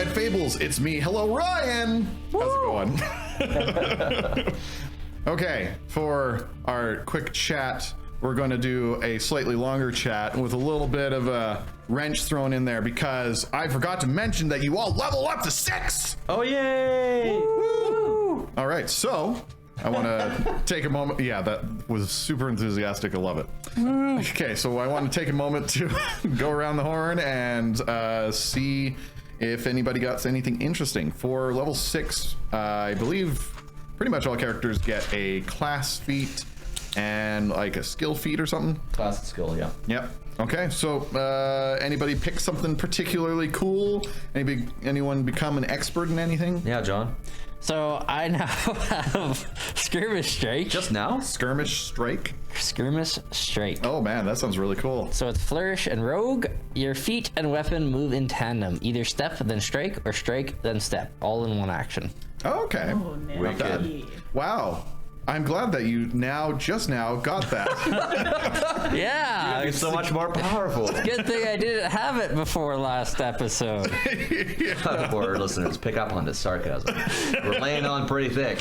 Fireside Fables. It's me. Hello, Ryan. How's it going? Okay, for our quick chat, we're going to do a slightly longer chat with a little bit of a wrench thrown in there because I forgot to mention that you all level up to 6. Oh, yay! Woo! All right, so I want to take a moment. Yeah, that was super enthusiastic. I love it. Okay, so I want to take a moment to go around the horn and see if anybody got anything interesting. For level 6, I believe pretty much all characters get a class feat and like a skill feat or something. Class and skill, yeah. Yep. Okay, so anybody pick something particularly cool? Anyone become an expert in anything? Yeah, John. So I now have Skirmish Strike. Just now? Skirmish Strike? Skirmish Strike. Oh man, that sounds really cool. So it's Flourish and Rogue. Your feet and weapon move in tandem. Either step, then strike, or strike, then step. All in one action. Oh, okay. Oh, Not bad. Wow. I'm glad that you just now got that. Yeah. It's so much more powerful. Good thing I didn't have it before last episode. Poor listeners, pick up on this sarcasm. We're laying on pretty thick.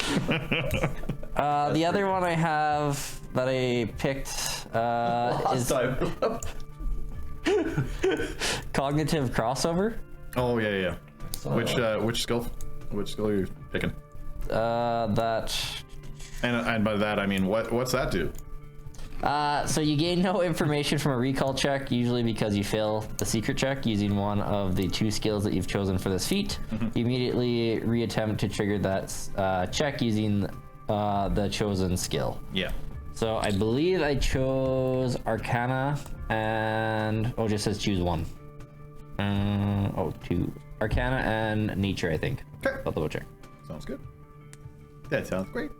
The other one I have that I picked is Cognitive Crossover. Oh yeah. Which skill are you picking? That. And by that I mean what's that do? So you gain no information from a recall check, usually because you fail the secret check using one of the 2 skills that you've chosen for this feat. You immediately reattempt to trigger that check using the chosen skill. Yeah. So I believe I chose Arcana and it just says choose one. 2 Arcana and Nature, I think. Okay. I'll double check. Sounds good. That sounds great.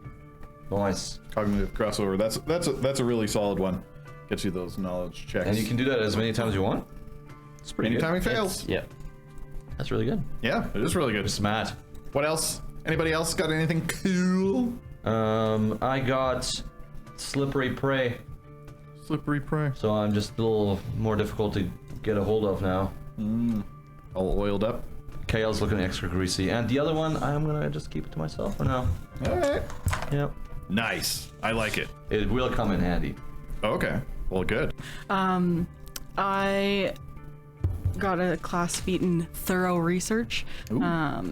Nice. Cognitive crossover. That's a really solid one. Gets you those knowledge checks. And you can do that as many times as you want? It's pretty anytime good. he fails. Yeah. That's really good. Yeah, it is really good. Smart. What else? Anybody else got anything cool? I got Slippery Prey. Slippery prey. So I'm just a little more difficult to get a hold of now. All oiled up. Kayel's looking extra greasy. And the other one, I'm gonna just keep it to myself for now. All right. Yep. Nice. I like it. It will come in handy. Okay. Well, good. I got a class feat in thorough research.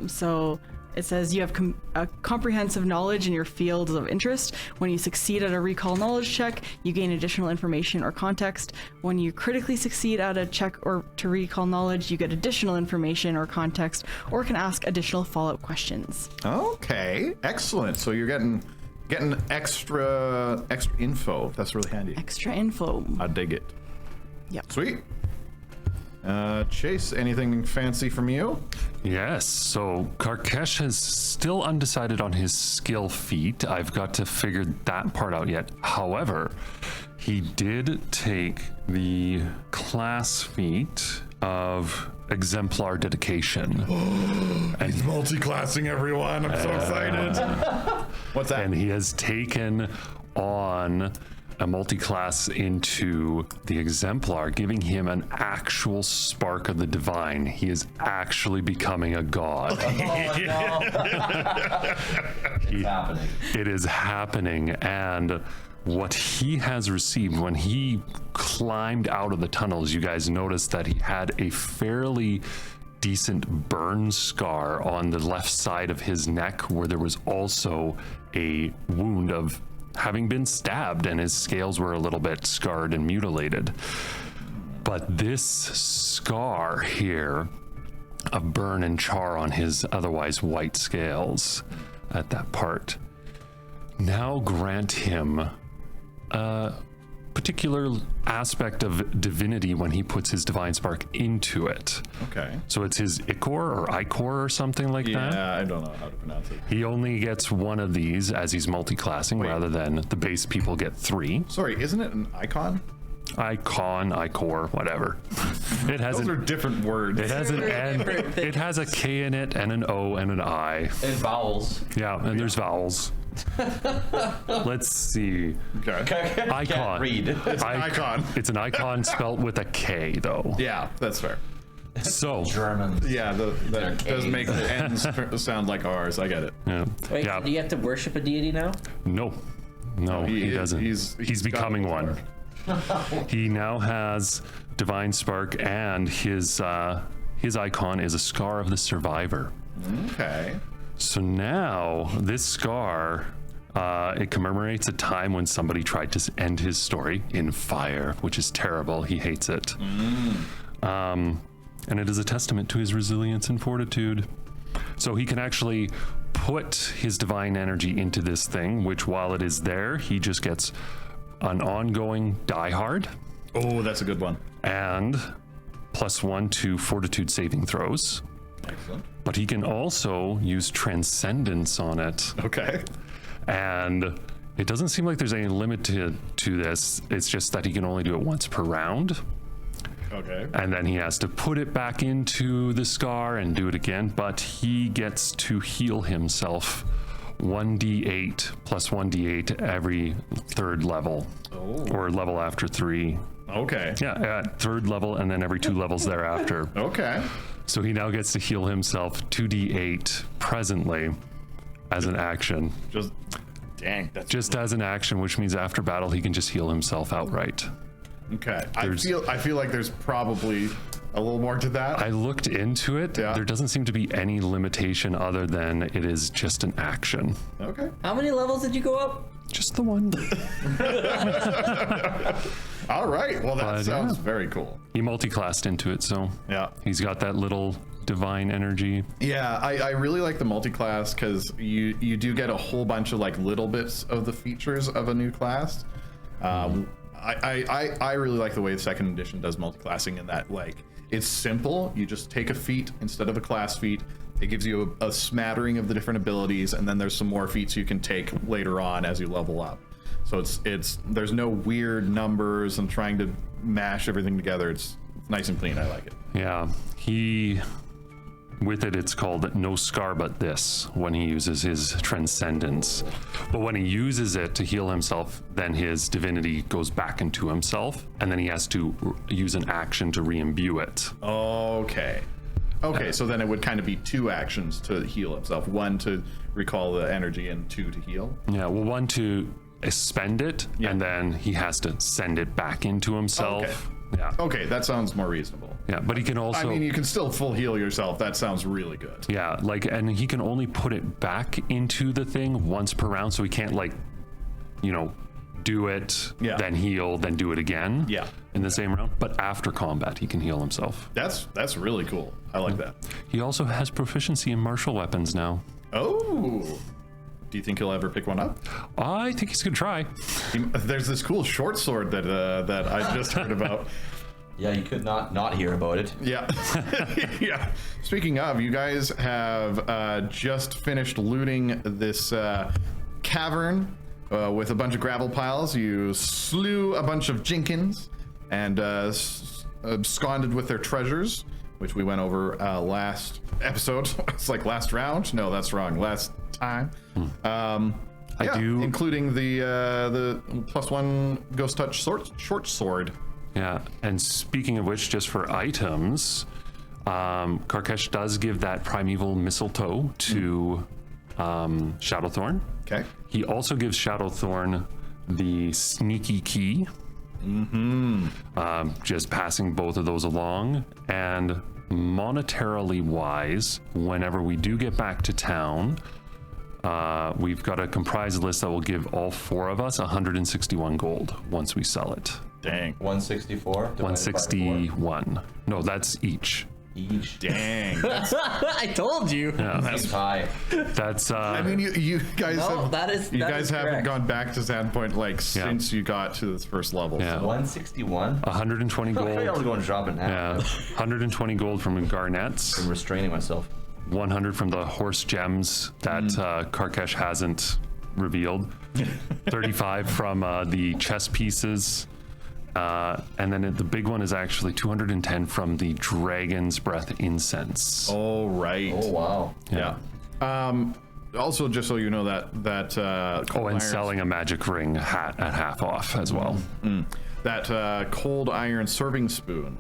So it says you have a comprehensive knowledge in your fields of interest. When you succeed at a recall knowledge check, you gain additional information or context. When you critically succeed at a check or to recall knowledge, you get additional information or context, or can ask additional follow-up questions. Okay. Excellent. So you're getting extra info. That's really handy. Extra info. I dig it. Yep. Sweet. Chase, anything fancy from you? Yes, so Karkesh is still undecided on his skill feat. I've got to figure that part out yet. However, he did take the class feat of Exemplar Dedication. And he's multi-classing everyone. I'm so excited. What's that? And he has taken on a multi-class into the Exemplar, giving him an actual spark of the divine. He is actually becoming a god. It's happening. It is happening, and what he has received when he climbed out of the tunnels, you guys noticed that he had a fairly decent burn scar on the left side of his neck, where there was also a wound of having been stabbed, and his scales were a little bit scarred and mutilated. But this scar here of burn and char on his otherwise white scales at that part now grant him a particular aspect of divinity when he puts his divine spark into it. Okay. So it's his Ichor or Icor or something like that. Yeah, I don't know how to pronounce it. He only gets one of these as he's multi-classing, rather than the base people get 3. Sorry, isn't it an icon? Icon, Icor, whatever. It has Those are different words. It has an N. It has a K in it and an O and an I. And vowels. Yeah, and there's vowels. Let's see. Okay. Icon. Can't read. It's an icon. It's an icon spelt with a K, though. Yeah, that's fair. So, Germans. Yeah, that does make the ends sound like ours. I get it. yeah. Wait, yeah. do you have to worship a deity now? No, he doesn't. He's becoming one. He now has divine spark, and his icon is a scar of the survivor. Okay. So now this scar, it commemorates a time when somebody tried to end his story in fire, which is terrible. He hates it. And it is a testament to his resilience and fortitude. So he can actually put his divine energy into this thing, which while it is there, he just gets an ongoing diehard Oh, that's a good one. and +1 to fortitude saving throws. Excellent. But he can also use transcendence on it. Okay. And it doesn't seem like there's any limit to this. It's just that he can only do it once per round. Okay. And then he has to put it back into the scar and do it again. But he gets to heal himself 1d8 +1d8 every third level. Oh. Or level after 3. Okay. Yeah, at third level and then every 2 levels thereafter. Okay. So he now gets to heal himself 2d8 presently as an action. Dang. That's Just as an action, which means after battle he can just heal himself outright. okay. I feel like there's probably a little more to that. I looked into it. Yeah. There doesn't seem to be any limitation other than it is just an action. Okay. How many levels did you go up? Just the one. All right. Well, that But, sounds yeah. very cool. He multi-classed into it, so Yeah. he's got that little divine energy. Yeah, I really like the multi-class because you do get a whole bunch of like little bits of the features of a new class. I really like the way the second edition does multi-classing in that like it's simple. You just take a feat instead of a class feat. It gives you a smattering of the different abilities, and then there's some more feats you can take later on as you level up. So it's there's no weird numbers and trying to mash everything together. It's nice and clean. I like it. Yeah, with it, it's called no scar but this when he uses his transcendence. But when he uses it to heal himself, then his divinity goes back into himself, and then he has to use an action to re-imbue it. Okay. Okay, so then it would kind of be 2 actions to heal himself. 1 to recall the energy and 2 to heal. Yeah, well, 1 to spend it, and then he has to send it back into himself. Okay. Yeah. Okay, that sounds more reasonable. Yeah, but he can also. I mean, you can still full heal yourself. That sounds really good. Yeah, and he can only put it back into the thing once per round, so he can't do it, then heal, then do it again. Yeah. In the same round. But after combat, he can heal himself. That's really cool. I like that. He also has proficiency in martial weapons now. Oh. Do you think he'll ever pick one up? I think he's gonna try. There's this cool short sword that I just heard about. Yeah, you could not hear about it. Yeah. Yeah. Speaking of, you guys have just finished looting this cavern with a bunch of gravel piles. You slew a bunch of Jenkins and absconded with their treasures, which we went over last episode. It's like last round. No, that's wrong. Last time. Including the +1 ghost touch short sword. Yeah, and speaking of which, just for items, Karkesh does give that primeval mistletoe to Shadowthorn. Okay. He also gives Shadowthorn the sneaky key. Just passing both of those along. And monetarily wise, whenever we do get back to town, we've got a comprised list that will give all 4 of us 161 gold once we sell it. Dang. 164. 161. No, that's each. Each. Dang. I told you. That's high. That's I mean, you guys No, have, that is- you that guys is haven't correct. gone back to Sandpoint since you got to this first level. Yeah. So. 161. 120 I was gold. going to drop it now. Yeah, 120 gold from Garnets. I'm restraining myself. 100 from the horse gems that Karkesh hasn't revealed. 35 from the chess pieces. And then the big one is actually 210 from the Dragon's Breath incense. Oh, right. Oh, wow. Yeah. Also, just so you know that cold And iron, selling a magic ring hat at half off as well. that cold iron serving spoon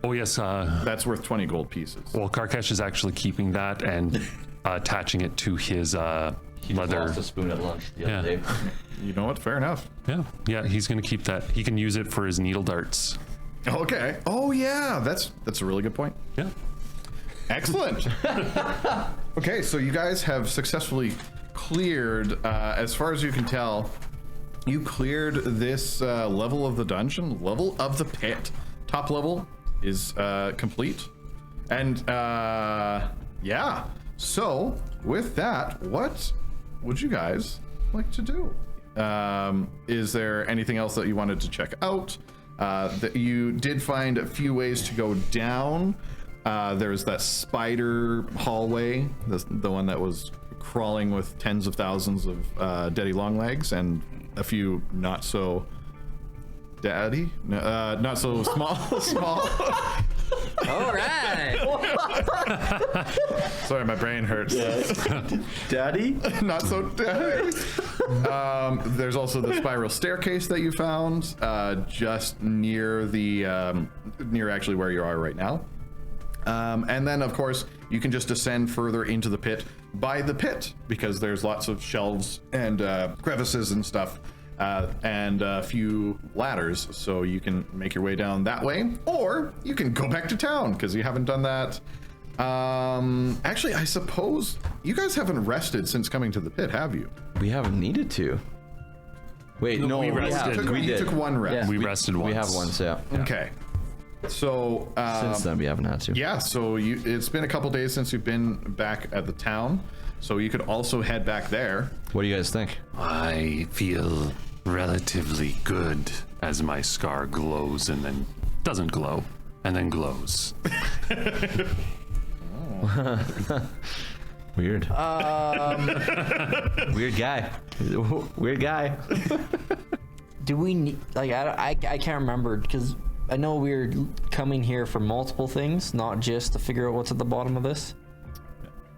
Oh, yes. That's worth 20 gold pieces. Well, Karkesh is actually keeping that and attaching it to his leather. Lost a spoon at lunch the Yeah. other day. You know what? Fair enough. Yeah, he's going to keep that. He can use it for his needle darts. Okay. Oh yeah, that's a really good point. Yeah. Excellent. Okay, so you guys have successfully cleared, as far as you can tell, you cleared this level of the dungeon, level of the pit. Top level is complete. And yeah, so with that, what would you guys like to do? Is there anything else that you wanted to check out? That you did find a few ways to go down. There's that spider hallway, the one that was crawling with tens of thousands of daddy long legs, and a few not so not so small. All right. Sorry, my brain hurts. Daddy? Not so daddy. There's also the spiral staircase that you found just near the near actually where you are right now. And then, of course, you can just descend further into the pit by the pit, because there's lots of shelves and crevices and stuff, and a few ladders, so you can make your way down that way, or you can go back to town, because you haven't done that. Actually, I suppose you guys haven't rested since coming to the pit, have you? We haven't needed to. Wait, no, we rested. You took one rest. Yeah. We rested once. We have one, so yeah. Okay. So Since then, we haven't had to. yeah, so it's been a couple days since you've been back at the town, so you could also head back there. What do you guys think? I feel relatively good as my scar glows and then doesn't glow and then glows. Weird. Weird guy. Weird guy. Do we need, like, I can't remember, because I know we're coming here for multiple things, not just to figure out what's at the bottom of this.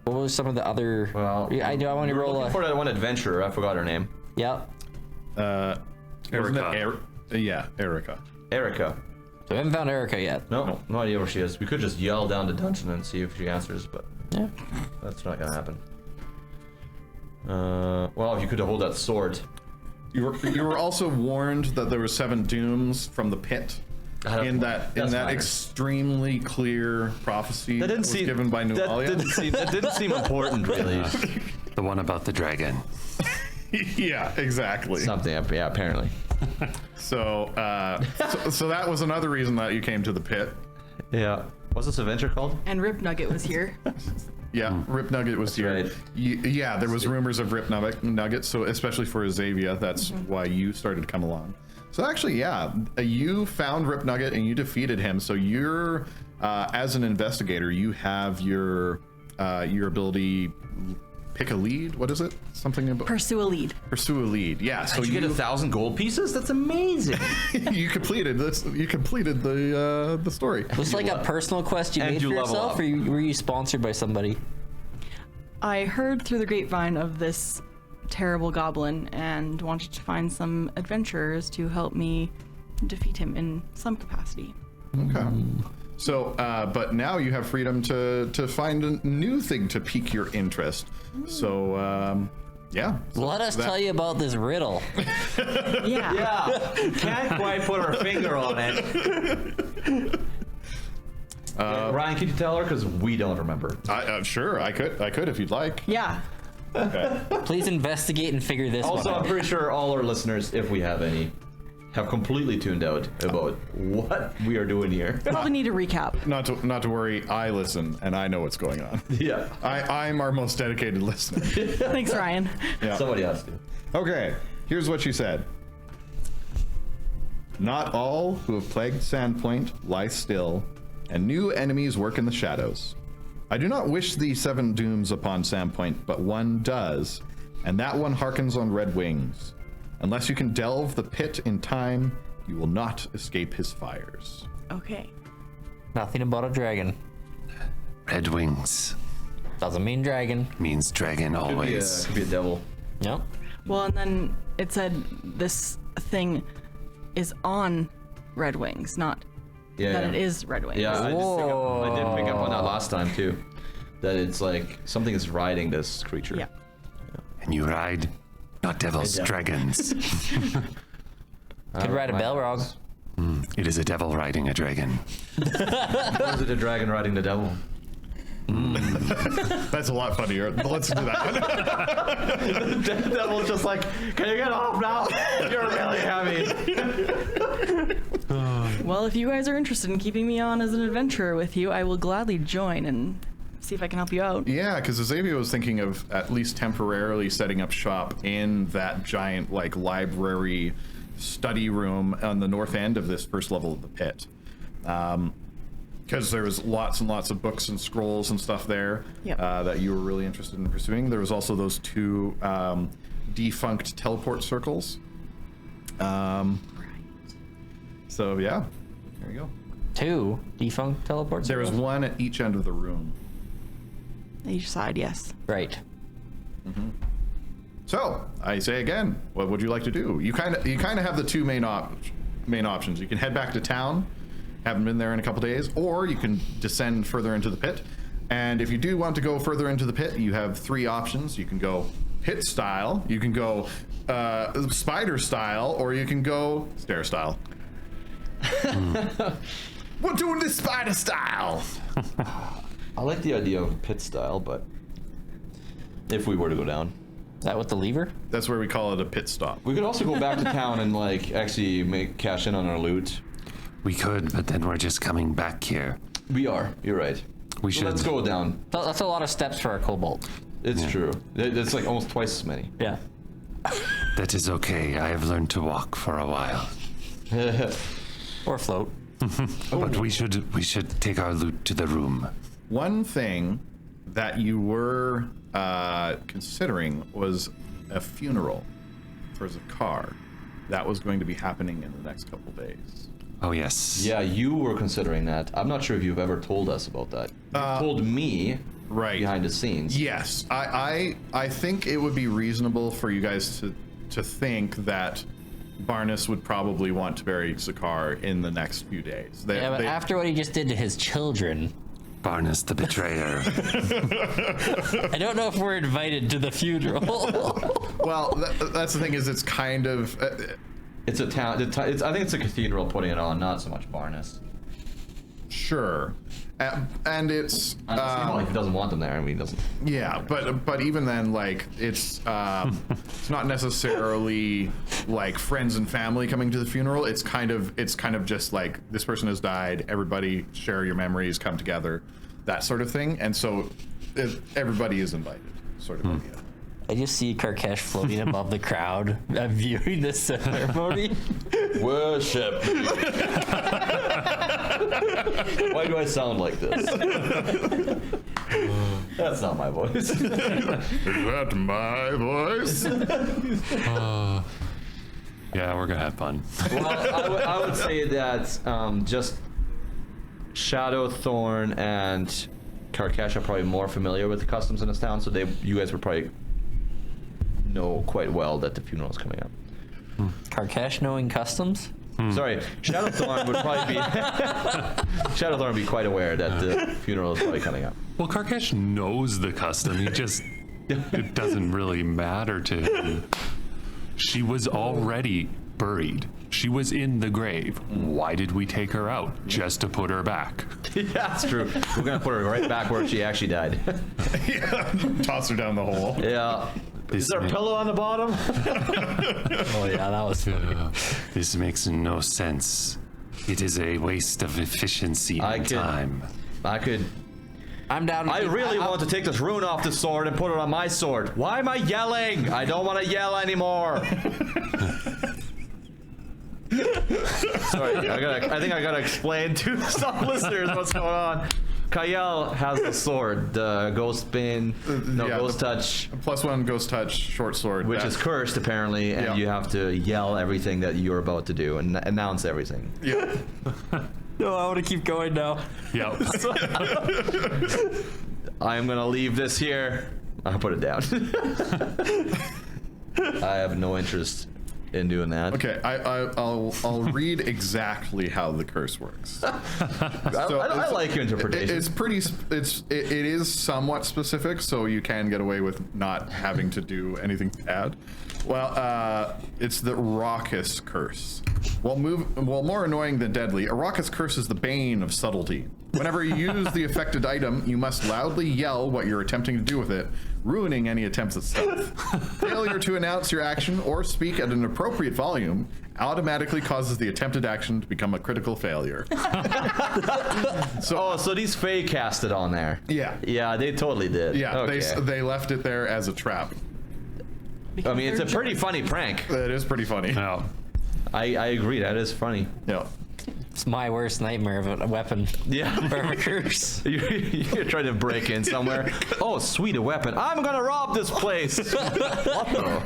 What was some of the other? Well, I want to roll looking for that one adventurer. I forgot her name. Yep. Wasn't Erica. Yeah, Erica. Erica. So I haven't found Erica yet. No idea where she is. We could just yell down the dungeon and see if she answers, but Yeah. that's not gonna happen. Well, if you could hold that sword. You were also warned that there were 7 dooms from the pit. In that minor. extremely clear prophecy That was given by Nualia. That didn't seem important, really. The one about the dragon. Yeah, exactly. Something, yeah, apparently. So that was another reason that you came to the pit. Yeah. What's this adventure called? And Rip Nugget was here. Yeah, Rip Nugget was here. right. Yeah, there was rumors of Rip Nugget, so especially for Xavier, that's why you started to come along. So actually, yeah, you found Rip Nugget and you defeated him. So you're, as an investigator, you have your ability, pick a lead. What is it? Something about Pursue a lead. pursue a lead. Yeah. So Did you get 1,000 gold pieces? That's amazing. you completed this. You completed the story. Was it like a personal quest you and made you for level yourself, up. or were you sponsored by somebody? I heard through the grapevine of this terrible goblin and wanted to find some adventurers to help me defeat him in some capacity. Okay. So, but now you have freedom to find a new thing to pique your interest. So, yeah. Let us tell you about this riddle. Yeah. Yeah. Can't quite put our finger on it. Ryan, could you tell her? Because we don't remember. Sure, I could if you'd like. Yeah. Okay. Please investigate and figure this Also, one I'm out. pretty sure all our listeners, if we have any, have completely tuned out about what we are doing here. Probably need a recap. Not to worry. I listen and I know what's going on. Yeah. I'm our most dedicated listener. Thanks, Ryan. Yeah. Somebody has to. Okay, here's what she said. Not all who have plagued Sandpoint lie still, and new enemies work in the shadows. I do not wish the 7 dooms upon Sandpoint, but one does, and that one harkens on red wings. Unless you can delve the pit in time, you will not escape his fires. Okay. Nothing about a dragon. Red wings Doesn't mean dragon. means dragon always. Could be a devil. Yep. Well, and then it said this thing is on Red Wings, not Yeah, that yeah. it is Red Wings. Yeah, I did pick up on that last time too. That it's like something is riding this creature. Yeah. And you ride not devils, dragons. Could ride a Balrog. It is a devil riding a dragon. Or is it a dragon riding the devil? That's a lot funnier. Let's do that. The devil's just like, can you get off now? You're really heavy. Well, if you guys are interested in keeping me on as an adventurer with you, I will gladly join and see if I can help you out. Yeah, because Xavier was thinking of at least temporarily setting up shop in that giant like library study room on the north end of this first level of the pit. Because there was lots and lots of books and scrolls and stuff there that you were really interested in pursuing. There was also those 2 defunct teleport circles. So yeah, there you go. 2 defunct teleports. There was 1 at each end of the room. Each side, yes. Right. So I say again, what would you like to do? You kind of have the 2 main options. You can head back to town, haven't been there in a couple days, or you can descend further into the pit. And if you do want to go further into the pit, you have 3 options. You can go pit style, you can go spider style, or you can go stair style. We're doing this spider style. I like the idea of pit style, but if we were to go down, Is that with the lever? That's where we call it a pit stop. we could also go back to town and like actually cash in on our loot. We could, but then we're just coming back here. We are. You're right. We So should. let's go down. That's a lot of steps for a kobold. It's true. It's like almost twice as many. Yeah. That is okay. I have learned to walk for a while. Or float. But we should take our loot to the room. One thing that you were considering was a funeral for Zakar. That was going to be happening in the next couple days. Oh yes. Yeah, you were considering that. I'm not sure if you've ever told us about that. You told me Right. behind the scenes. Yes, I think it would be reasonable for you guys to think that Barnes would probably want to bury Zakar in the next few days. Yeah, but after what he just did to his children, Barnes the betrayer. I don't know if we're invited to the funeral. Well, that's the thing is it's kind of It's a town. I think it's a cathedral putting it on, not so much Barnes. sure, and it's Well, he doesn't want them there. I mean, he doesn't. yeah, but even then, like it's not necessarily like friends and family coming to the funeral. It's kind of just like this person has died. Everybody share your memories, come together, that sort of thing. And so everybody is invited, sort of idea. I just see Karkesh floating above the crowd, viewing this ceremony. Worship. Why do I sound like this? That's not my voice. Is that my voice? Yeah, we're gonna have fun. Well, I would say that just Shadowthorn and Karkesh are probably more familiar with the customs in this town, so you guys would probably know quite well that the funeral is coming up. Karkesh knowing customs? Sorry, Shadowthorn would probably be Shadowthorn would be quite aware that the funeral is probably coming up. Well, Karkesh knows the custom. He just it doesn't really matter to him. She was already buried. She was in the grave. Why did we take her out? Just to put her back. Yeah, that's true. We're gonna put her right back where she actually died. Yeah, toss her down the hole. Yeah. Is there a pillow on the bottom? Oh yeah, that was funny. This makes no sense. It is a waste of efficiency and time. I'm down. I really want to take this rune off the sword and put it on my sword. Why am I yelling? I don't want to yell anymore. Sorry, I think I gotta explain to some listeners what's going on. Kayel has the sword, the ghost spin, ghost touch, +1 ghost touch short sword, which is cursed apparently, and you have to yell everything that you're about to do and announce everything. Yeah. No, I want to keep going now. Yeah. I'm gonna leave this here. I'll put it down. I have no interest in doing that. Okay, I'll read exactly how the curse works. I like your interpretation. It is somewhat specific, so you can get away with not having to do anything bad. Well, it's the raucous curse. While more annoying than deadly, a raucous curse is the bane of subtlety. Whenever you use the affected item, you must loudly yell what you're attempting to do with it, ruining any attempts at stealth. Failure to announce your action or speak at an appropriate volume automatically causes the attempted action to become a critical failure. So these Fae cast it on there. Yeah. Yeah, they totally did. Yeah, Okay. they left it there as a trap. I mean, it's a pretty funny prank. That is pretty funny. No. I agree. That is funny. Yeah. It's my worst nightmare of a weapon. Yeah. Or of a curse. You're trying to break in somewhere. Oh, sweet, a weapon. I'm gonna rob this place. What the?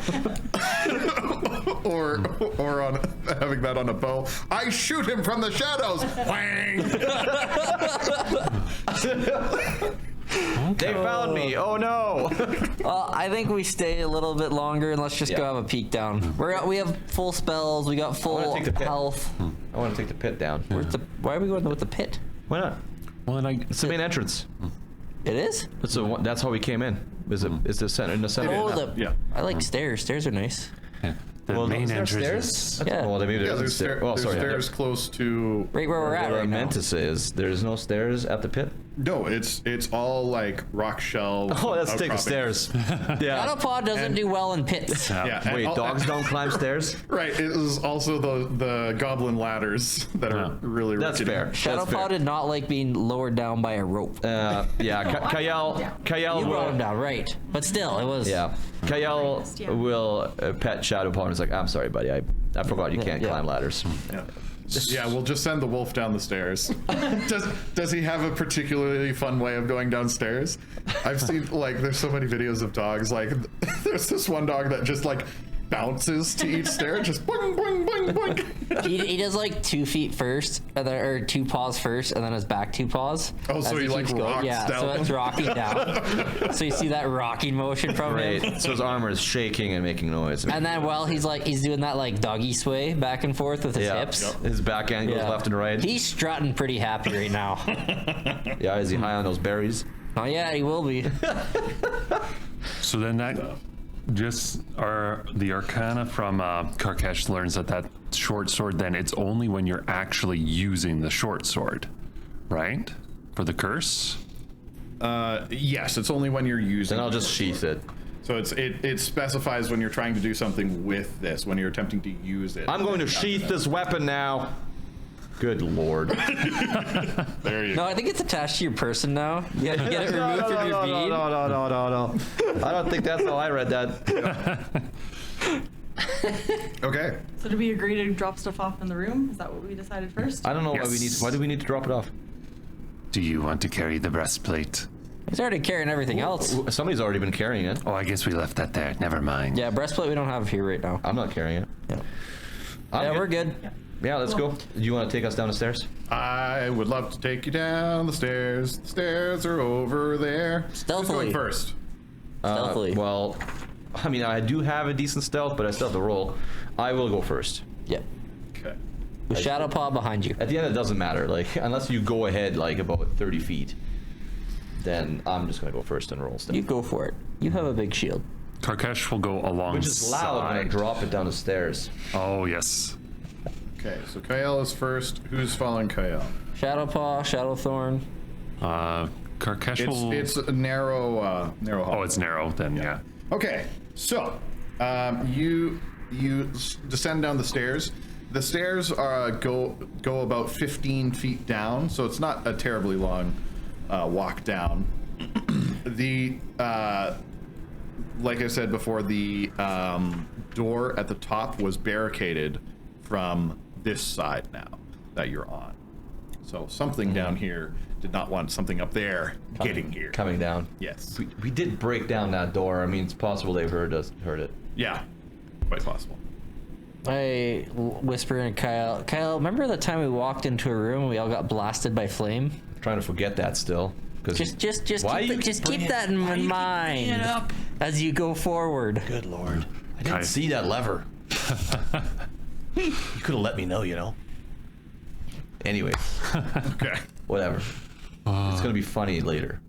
or on having that on a bow. I shoot him from the shadows. Whang! They found me. Oh no. Well, I think we stay a little bit longer and let's just go have a peek down. We have full spells. We got full take the pit. health. I want to take the pit down. Why are we going with the pit? Why not? Well, and It's the main entrance. It is? That's how we came in. Is the center in the center? Yeah. I like stairs. Stairs are nice. the main entrance is Yeah. Well, maybe Yeah, there's there's, stairs. Well, there's sorry. stairs close to. Right where we're at What I right now. meant to say is there's no stairs at the pit. No, it's all like rock shells. Oh, let's take the outcroppings. stairs. Yeah. Autopod doesn't do well in pits. Yeah. and Wait, dogs don't climb stairs? Right. It is also the goblin ladders that are really. That's rickety. fair. Shadowpaw did not like being lowered down by a rope. Yeah, Kayel You will. brought him down, right? But still, it was. Yeah, Kayel will pet Shadowpaw and is like, I'm sorry, buddy, I forgot you can't Yeah. climb ladders. Yeah. Yeah, we'll just send the wolf down the stairs. Does he have a particularly fun way of going downstairs? I've seen there's so many videos of dogs. Like there's this one dog that just bounces to each stair, just boing boing boing boing. He does 2 feet first, and then, or 2 paws first, and then his back 2 paws. Oh, so as he keeps going. rocks Yeah, down. so it's rocking down. So you see that rocking motion from him. Right. So his armor is shaking and making noise. And then while he's doing that doggy sway back and forth with his hips. His back end goes Yeah. left and right. He's strutting pretty happy right now. Yeah, is he high on those berries? Oh yeah, he will be. So then that just the arcana from Karkesh learns that short sword, then it's only when you're actually using the short sword, right? For the curse? Yes, it's only when you're using. Then I'll just sheath it. So it specifies when you're trying to do something with this, when you're attempting to use it. I'm going to sheath this weapon now. Good lord. There you No, go. I think it's attached to your person now. You have to get it removed from your bead. No. I don't think that's how I read that. Okay. So did we agree to drop stuff off in the room? Is that what we decided first? I don't know Yes. why do we need to drop it off? Do you want to carry the breastplate? He's already carrying everything else. Somebody's already been carrying it. Oh, I guess we left that there. Never mind. Yeah, breastplate we don't have here right now. I'm not carrying it. Yeah, I'm we're good. Yeah, let's go. Do you want to take us down the stairs? I would love to take you down the stairs. The stairs are over there. Stealthily. Who's going first? Stealthily. Well, I mean, I do have a decent stealth, but I still have to roll. I will go first. Yep. Okay. With Shadowpaw behind you. At the end, it doesn't matter. Unless you go ahead about 30 feet, then I'm just gonna go first and roll stealth. You go for it. You have a big shield. Karkesh will go alongside. Which is loud when I drop it down the stairs. Oh, yes. Okay, so Kayel is first. Who's following Kayel? Shadowpaw, Shadowthorn. Karkesh will... It's a narrow hall. Oh, it's narrow then, yeah. Okay, so you descend down the stairs. The stairs go about 15 feet down, so it's not a terribly long walk down. Like I said before, the door at the top was barricaded from this side now that you're on. So something down here did not want something up there getting here. Coming down. Yes. We did break down that door. I mean, it's possible they've heard it. Yeah, quite possible. I whisper in Kyle. Kyle, remember the time we walked into a room and we all got blasted by flame? I'm trying to forget that still. Just Why keep, you just bring keep it- that in mind up? as you go forward. Good lord. I didn't Okay. see that lever. You could have let me know, you know. Anyways, Okay. whatever. It's gonna be funny later.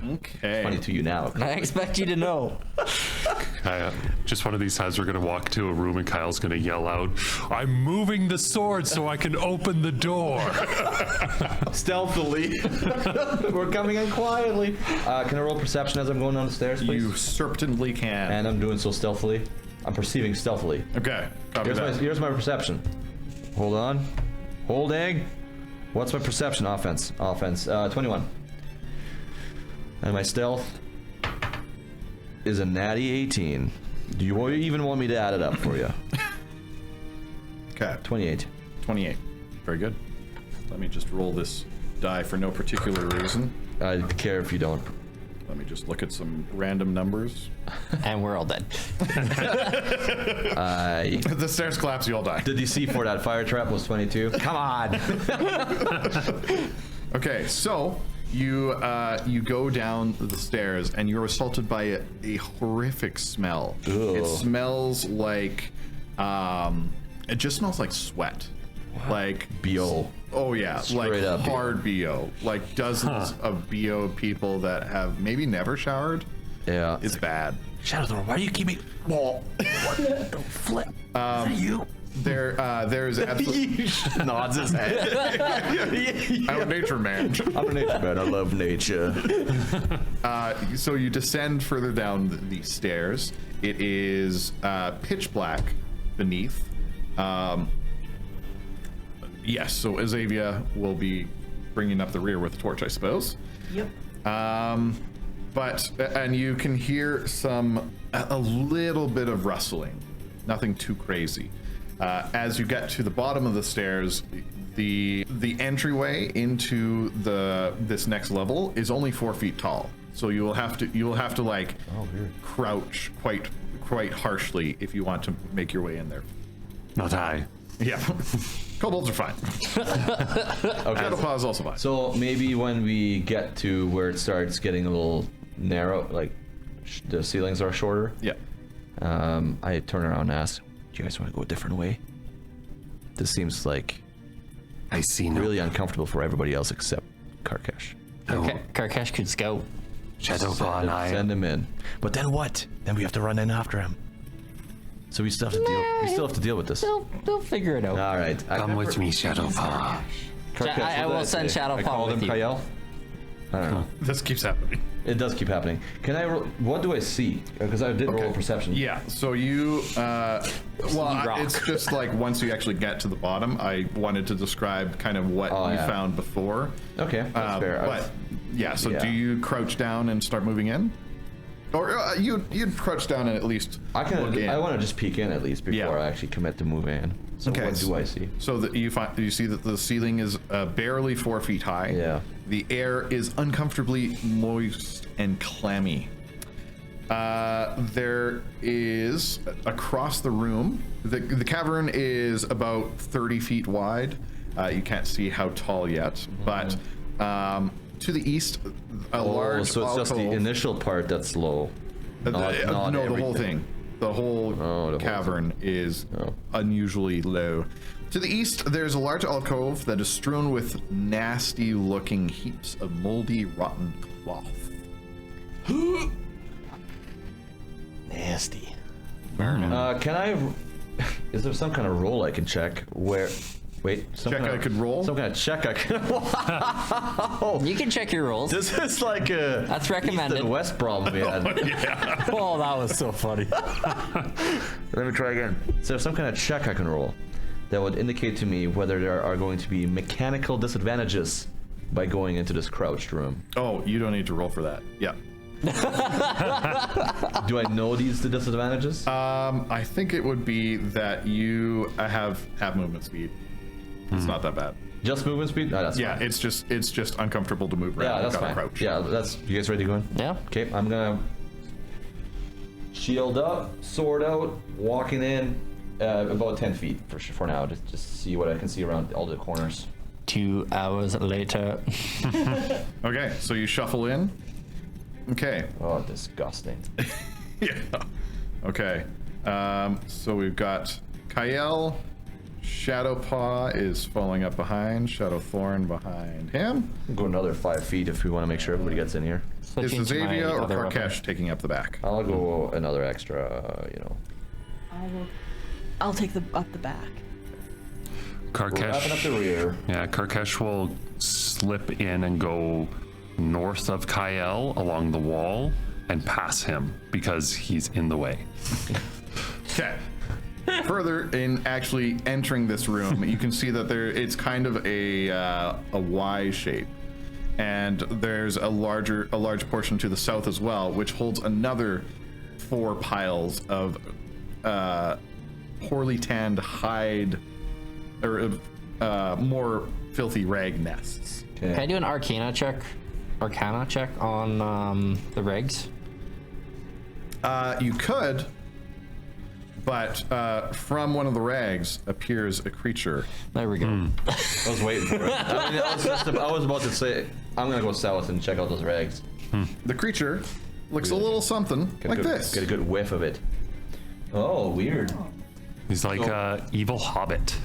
Okay. Funny to you now. I expect you to know. Just one of these times we're going to walk to a room and Kyle's going to yell out, I'm moving the sword so I can open the door. Stealthily. We're coming in quietly. Can I roll perception as I'm going down the stairs, please? You certainly can. And I'm doing so stealthily. I'm perceiving stealthily. Okay. Copy that. Here's my perception. Hold on. Holding. What's my perception? Offense. 21. And my stealth is a natty 18. Do you even want me to add it up for you? Okay. 28. 28. Very good. Let me just roll this die for no particular reason. I care if you don't. Let me just look at some random numbers. And we're all dead. The stairs collapse, you all die. The DC for that fire trap was 22. Come on. Okay, so you go down the stairs and you're assaulted by a horrific smell. Ugh. It smells like it just smells like sweat. Like BO. Oh yeah, Straight like up hard BO. Like dozens of BO people that have maybe never showered. Yeah. It's bad. Shadowthorn, why do you keep me? What? Don't flip. Is that you? There's absolutely Nods his head. I'm a nature man. I'm a nature man. I love nature. So you descend further down the stairs. It is pitch black beneath. Yes, so Azavia will be bringing up the rear with a torch, I suppose. Yep. And you can hear a little bit of rustling, nothing too crazy. As you get to the bottom of the stairs, the entryway into this next level is only 4 feet tall. So you will have to like crouch quite harshly if you want to make your way in there. Not I. Yeah. Kobolds are fine. Okay. Shadowpaw is also fine. So maybe when we get to where it starts getting a little narrow, like the ceilings are shorter. Yeah. I turn around and ask, "Do you guys want to go a different way? This seems like I see no really uncomfortable for everybody else except Karkash." Karkash could scout. Shadowpaw and I. Send him in. But then what? Then we have to run in after him. So we still have to deal. We still have to deal with this. They'll figure it out. All right. Come with me, Shadowpaw. I will send Shadowpaw I called with him you. Kayel. I don't know. This keeps happening. It does keep happening. Can I? What do I see? Because I did roll a perception. Yeah, so you, rock. it's just like once you actually get to the bottom, I wanted to describe kind of what you yeah. found before. Okay, that's fair. But yeah, so Yeah. do you crouch down and start moving in? Or you'd crouch down and at least look in. I want to just peek in at least before Yeah. I actually commit to move in. So Okay, what do I see? So that you see that the ceiling is barely 4 feet high. Yeah. The air is uncomfortably moist and clammy. There is across the room. The cavern is about 30 feet wide. You can't see how tall yet, but to the east, a large so it's just the alcove- initial part that's low. Not no, the whole everything. thing. The whole the whole cavern is unusually low. To the east, there's a large alcove that is strewn with nasty-looking heaps of moldy, rotten cloth. Nasty. Can I? Is there some kind of roll I can check? Where? Wait. Some Check kind I of, could roll? Some kind of check I can. Wow. You can check your rolls. This is like a That's recommended. East and West problem we had. Oh, that was so funny. Let me try again. So some kind of check I can roll that would indicate to me whether there are going to be mechanical disadvantages by going into this crouched room. Oh, you don't need to roll for that. Yeah. Do I know the disadvantages? I think it would be that you have movement speed. It's not that bad. Just movement speed? No, that's Yeah, fine. it's just uncomfortable to move around. Yeah, You that's gotta fine. Crouch. Yeah, that's. You guys ready to go in? Yeah. Okay, I'm gonna shield up, sword out, walking in about 10 feet for now. Just see what I can see around all the corners. 2 hours later. Okay, so you shuffle in. Okay. Oh, disgusting. Yeah. Okay. So we've got Kayel. Shadowpaw is following up behind. Shadowthorn behind him. We'll go another 5 feet if we want to make sure everybody gets in here. Is Switching to my Xavia or other weapon. Karkesh taking up the back? I'll go another extra, I'll take up the back. We're wrapping up the rear. Yeah, Karkesh will slip in and go north of Kayel along the wall and pass him because he's in the way. Okay. Further in actually entering this room, you can see that it's kind of a Y shape, and there's a large portion to the south as well, which holds another 4 piles of poorly tanned hide or more filthy rag nests. Can I do an Arcana check on the regs? You could, but from one of the rags appears a creature. There we go. I was waiting for it. I was about to say, I'm going to go south and check out those rags. The creature looks a little something like this. Get a good whiff of it. Oh, weird. He's like a evil hobbit.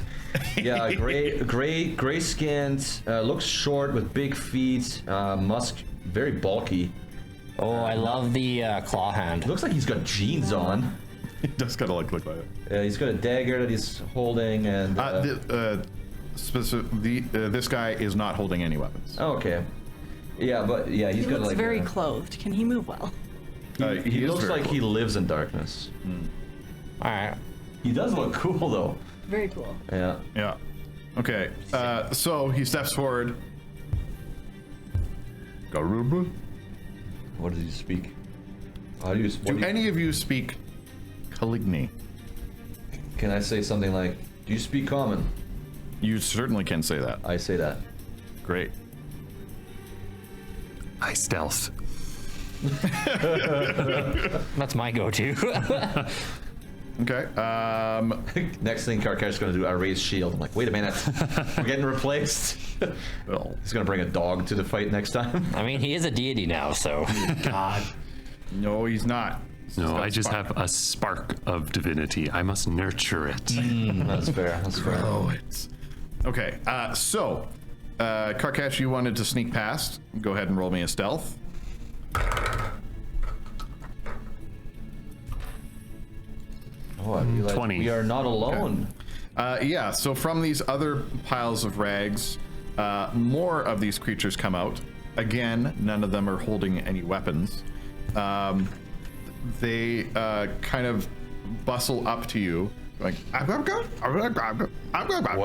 Yeah, gray skinned, looks short with big feet, musk, very bulky. Oh, I love the claw hand. Looks like he's got jeans on. It does kind of look like that. He's got a dagger that he's holding, and This guy is not holding any weapons. oh, okay. Yeah, but yeah, He he's got looks like very clothed. Can he move well? he is looks very like he lives in darkness. All right. He does look cool though. Very cool. Yeah. Yeah. Okay. So he steps forward. Garuba. What does he speak? How do you? Do any of you speak Caligny? Can I say something like, "Do you speak common?" You certainly can say that. I say that. Great. I stealth. That's my go-to. Okay. Next thing Karkesh is going to do, I raise shield. I'm like, wait a minute, we're getting replaced. Well, He's going to bring a dog to the fight next time. I mean, he is a deity now, so. God. no, he's not. No, I just have a spark of divinity. I must nurture it. That's fair. That's fair. Oh, it's okay. So, Karkesh, you wanted to sneak past. Go ahead and roll me a stealth. Oh, I realize 20. we are not alone. Yeah. So from these other piles of rags, more of these creatures come out. Again, none of them are holding any weapons. They kind of bustle up to you, like. What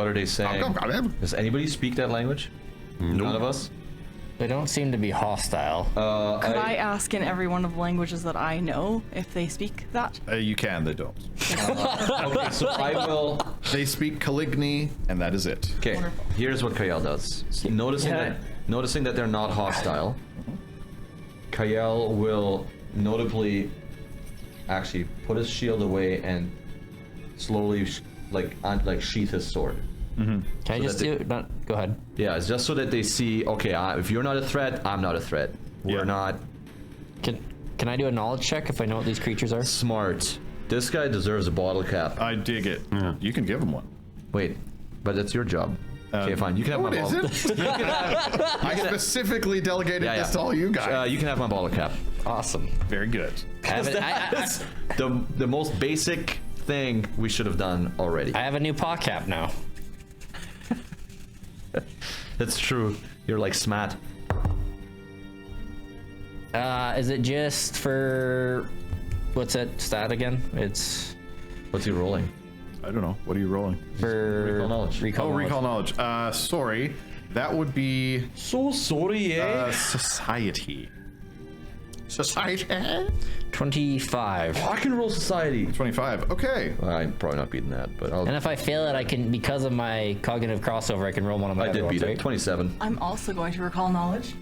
are they saying? Does anybody speak that language? None of us? They don't seem to be hostile. Could I ask in every one of the languages that I know if they speak that? You can. They don't. Okay, so I will. They speak Caligny, and that is it. Okay, here's what Kayel does. Noticing that they're not hostile, Kayel will notably actually put his shield away and slowly sheath his sword. Can I so just that do? No, go ahead. Yeah, it's just so that they see, okay, if you're not a threat, I'm not a threat. We're Yeah. not Can I do a knowledge check if I know what these creatures are? smart. This guy deserves a bottle cap. I dig it. You can give him one. Wait, but that's your job. Okay, fine. You can have No, my it bottle. isn't. I specifically delegated Yeah, this yeah. to all you guys. You can have my bottle cap. Awesome. Very good. I have, That's the most basic thing we should have done already. I have a new paw cap now. That's true. You're like smat. Is it just for what's that stat again? It's What's he rolling? I don't know. What are you rolling? for Recall knowledge. Recall Oh, knowledge. recall knowledge. Sorry. That would be So sorry, society. Society? 25. I can roll society. 25. Okay. I'm probably not beating that, but And if I fail it, I can, because of my cognitive crossover, I can roll one of my I other did ones, beat it. right? 27. I'm also going to recall knowledge.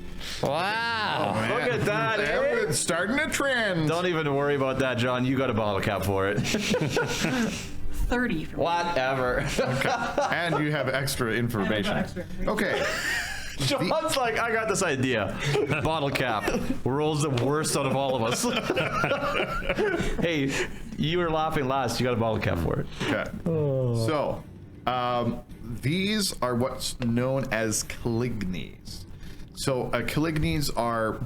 Wow. Look at that, eh? It's starting a trend. Don't even worry about that, John. You got a bottle cap for it. 30 for me. Whatever. And you have extra information. extra information. Okay. John's like, I got this idea. Bottle cap rolls the worst out of all of us. Hey, you were laughing last. You got a bottle cap for it. Okay. So, these are what's known as Calignes. So, Calignes are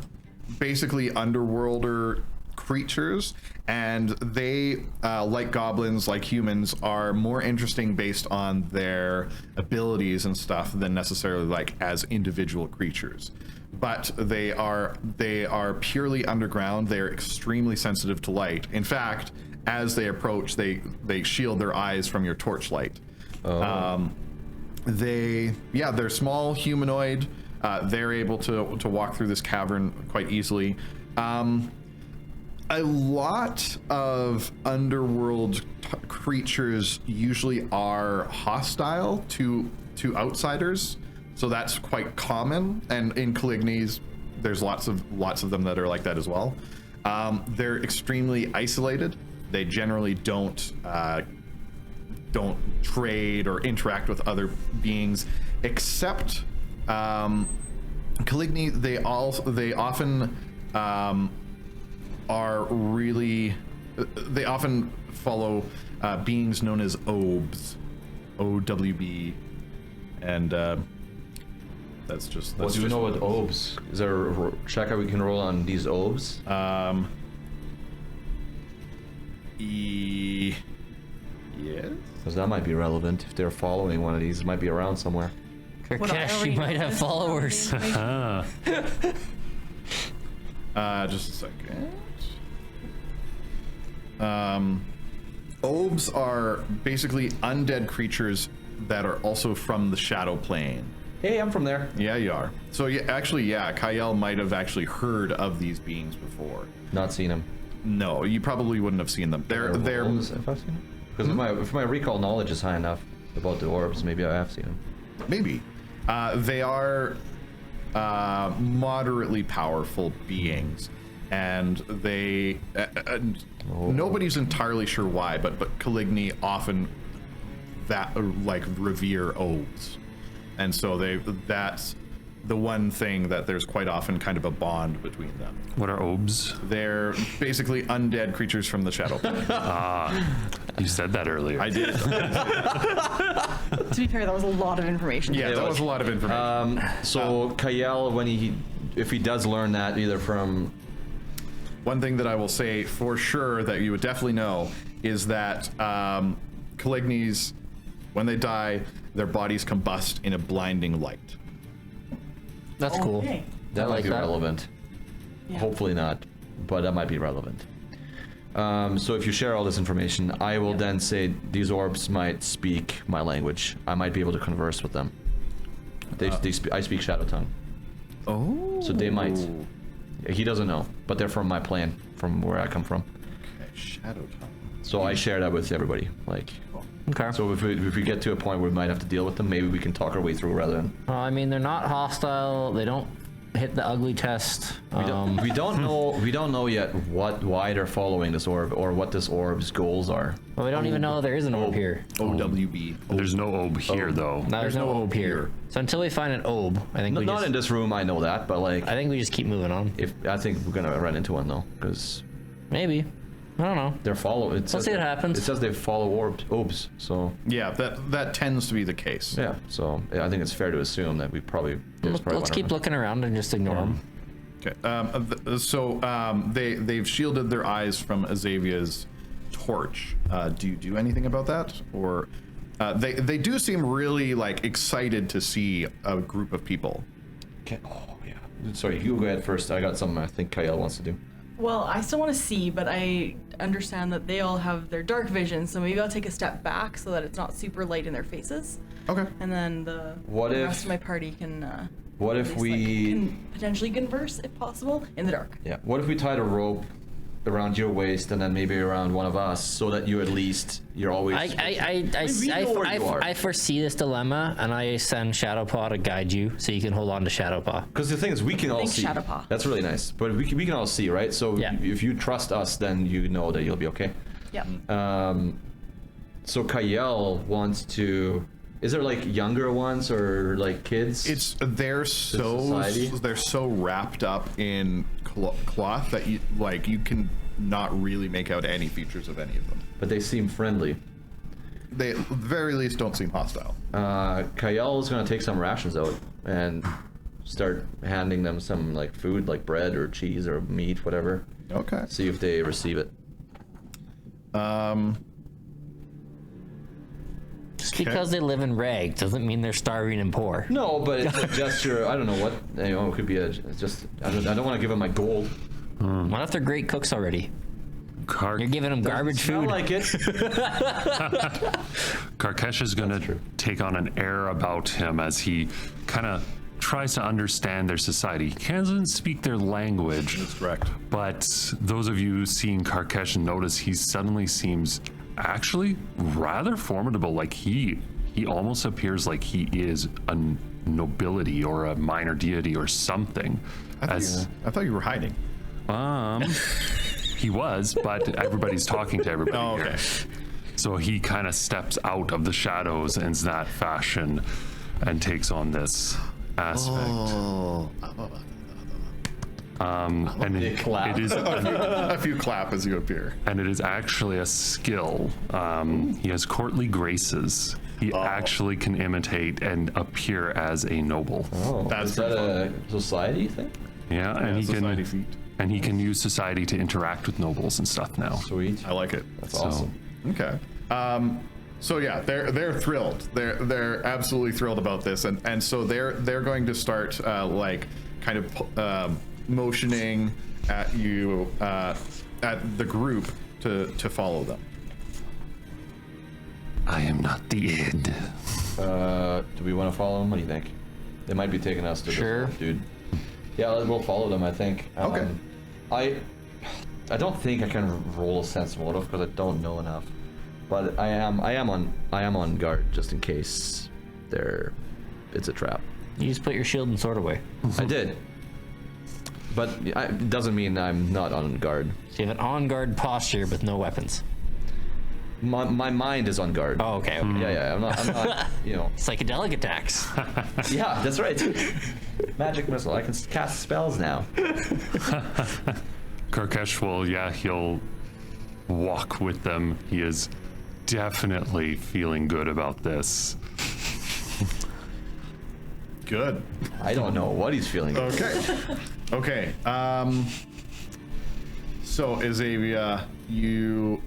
basically underworlder creatures, and they, like goblins, like humans, are more interesting based on their abilities and stuff than necessarily like as individual creatures. But they are purely underground. They are extremely sensitive to light. In fact, as they approach, they shield their eyes from your torchlight. They're small, humanoid. They're able to walk through this cavern quite easily. A lot of underworld creatures usually are hostile to outsiders, so that's quite common. And in Calignes, there's lots of them that are like that as well. They're extremely isolated. They generally don't trade or interact with other beings, except Calignes. They often they often follow beings known as Obs, OWB, and that's just. What do you know with Obs? Is there a check we can roll on these Obs? Yes. Because that might be relevant. If they're following one of these, it might be around somewhere. Kirkesh, you might have followers. Just a second. Obs are basically undead creatures that are also from the shadow plane. Hey, I'm from there. Yeah, you are. So Kayel might have actually heard of these beings before. Not seen them. No, you probably wouldn't have seen them. They're If I've seen them? Because if my recall knowledge is high enough about the orbs, maybe I have seen them. maybe. They are moderately powerful beings, and they nobody's entirely sure why, but Caligni often revere oaths, and so that's the one thing that there's quite often kind of a bond between them. What are obs? They're basically undead creatures from the shadow plane. You said that earlier. I did. To be fair, that was a lot of information. Yeah, that was a lot of information. So Kayel, if he does learn that either from... One thing that I will say for sure that you would definitely know is that Calignes, when they die, their bodies combust in a blinding light. That's cool. Okay. That might like be that. relevant. Yeah. Hopefully not, but that might be relevant. So if you share all this information, I will then say these orbs might speak my language. I might be able to converse with them. I speak Shadow Tongue. Oh. So they might. He doesn't know, but they're from my plane, from where I come from. Okay, Shadow Tongue. So I share that with everybody. Okay. So if we get to a point where we might have to deal with them, maybe we can talk our way through rather than... I mean, they're not hostile. They don't hit the ugly test. We don't know yet why they're following this orb or what this orb's goals are. Well, we don't even know there is an orb here. OWB. There's no ob here, though. No, there's no orb here. So until we find an orb, I think we Not just, in this room, I know that, but I think we just keep moving on. I think we're gonna run into one though, because Maybe. I don't know. they're Let's see what happens. It says they follow orbs, so Yeah, that tends to be the case. yeah. So I think it's fair to assume that Let's keep looking around and just ignore them. Okay. They've shielded their eyes from Azavia's torch. Do you do anything about that, or they do seem really excited to see a group of people? Okay. Oh yeah. Sorry, you go ahead first. I got something I think Kayel wants to do. Well, I still want to see, but I understand that they all have their dark vision, so maybe I'll take a step back so that it's not super light in their faces, Okay. and then the rest of my party can. What if at least, we? can potentially converse, if possible, in the dark? Yeah. What if we tied a rope around your waist and then maybe around one of us, so that you're always. I foresee this dilemma, and I send Shadowpaw to guide you so you can hold on to Shadowpaw. Because the thing is, we can all Thanks, see. Shadowpaw. That's really nice. But we can all see, right? So Yeah. if you trust us, then you know that you'll be okay. Yeah. So Kayel wants to Is there like younger ones or like kids? They're society? so wrapped up in cloth that you can not really make out any features of any of them. But they seem friendly. They at the very least don't seem hostile. Kayel is gonna take some rations out and start handing them some like food, like bread or cheese or meat, whatever. Okay. See if they receive it. Just because they live in rags doesn't mean they're starving and poor. No, but it's a gesture. I don't know what. It could be it's just. I don't want to give them my gold. What if they're great cooks already? You're giving them garbage Smell food. like it. Karkesh is going to take on an air about him as he kind of tries to understand their society. He can't speak their language. That's correct. But those of you seeing Karkesh notice he suddenly seems actually rather formidable. Like he almost appears like he is a nobility or a minor deity or something. I thought you were hiding. He was, but everybody's talking to everybody Oh, okay. here. So he kind of steps out of the shadows in that fashion and takes on this aspect. Oh. And They clap. it is A few clap as you appear. and it is actually a skill. He has courtly graces. He actually can imitate and appear as a noble. Oh, That's is that a society thing? Yeah, and he society can feat. and he can use society to interact with nobles and stuff now. Sweet. I like it. That's awesome. Okay. So yeah, they're thrilled. They're absolutely thrilled about this, and so they're going to start motioning at you at the group to follow them. I am not the id. Do we want to follow them? What do you think? They might be taking us to Sure. this dude. Yeah, we'll follow them. I think. Okay. I don't think I can roll a sense motive because I don't know enough. But I am on guard just in case it's a trap. You just put your shield and sword away. I did. But it doesn't mean I'm not on guard. So you have an on-guard posture with no weapons. My mind is on guard. Oh, okay. Yeah. I'm not. Psychedelic attacks. Yeah, that's right. Magic missile. I can cast spells now. Karkesh he'll walk with them. He is definitely feeling good about this. Good. I don't know what he's feeling. Okay. So Azavia, you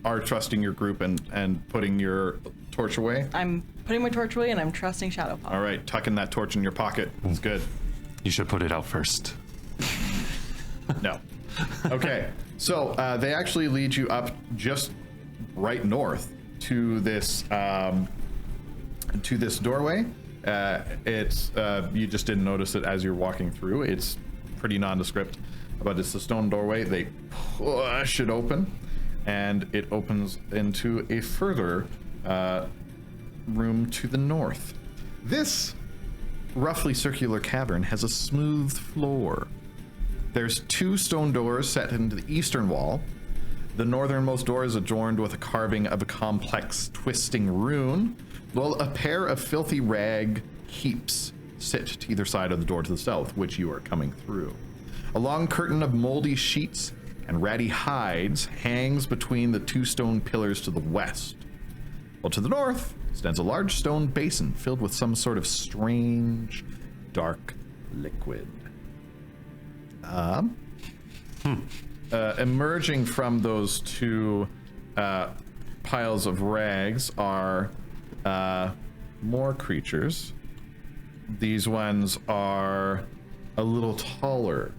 are trusting your group and putting your torch away. I'm putting my torch away and I'm trusting Shadowpaw. All right, tucking that torch in your pocket. That's good. You should put it out first. No. Okay. So they actually lead you up just right north to this doorway. It's you just didn't notice it as you're walking through. It's pretty nondescript, but it's a stone doorway. They push it open, and it opens into a further room to the north. This roughly circular cavern has a smooth floor. There's 2 stone doors set into the eastern wall. The northernmost door is adorned with a carving of a complex twisting rune, while a pair of filthy rag heaps sit to either side of the door to the south, which you are coming through. A long curtain of moldy sheets and ratty hides hangs between the 2 stone pillars to the west. While to the north stands a large stone basin filled with some sort of strange, dark liquid. Emerging from those 2 piles of rags are more creatures. These ones are a little taller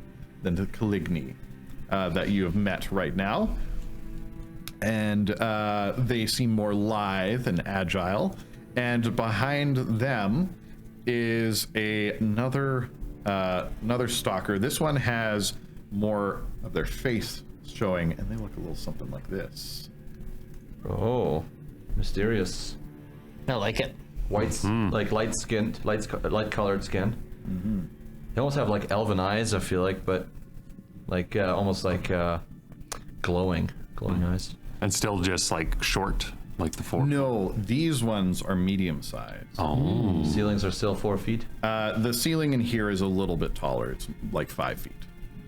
than the Caligni that you have met right now. And they seem more lithe and agile. And behind them is another stalker. This one has more of their face showing, and they look a little something like this. Oh, mysterious. I like it. White, like light colored skin. Mm-hmm. They almost have like elven eyes, I feel like, but like almost like glowing eyes. And still just like short, like the 4? No, these ones are medium sized. Oh. Ceilings are still 4 feet. The ceiling in here is a little bit taller. It's like 5 feet.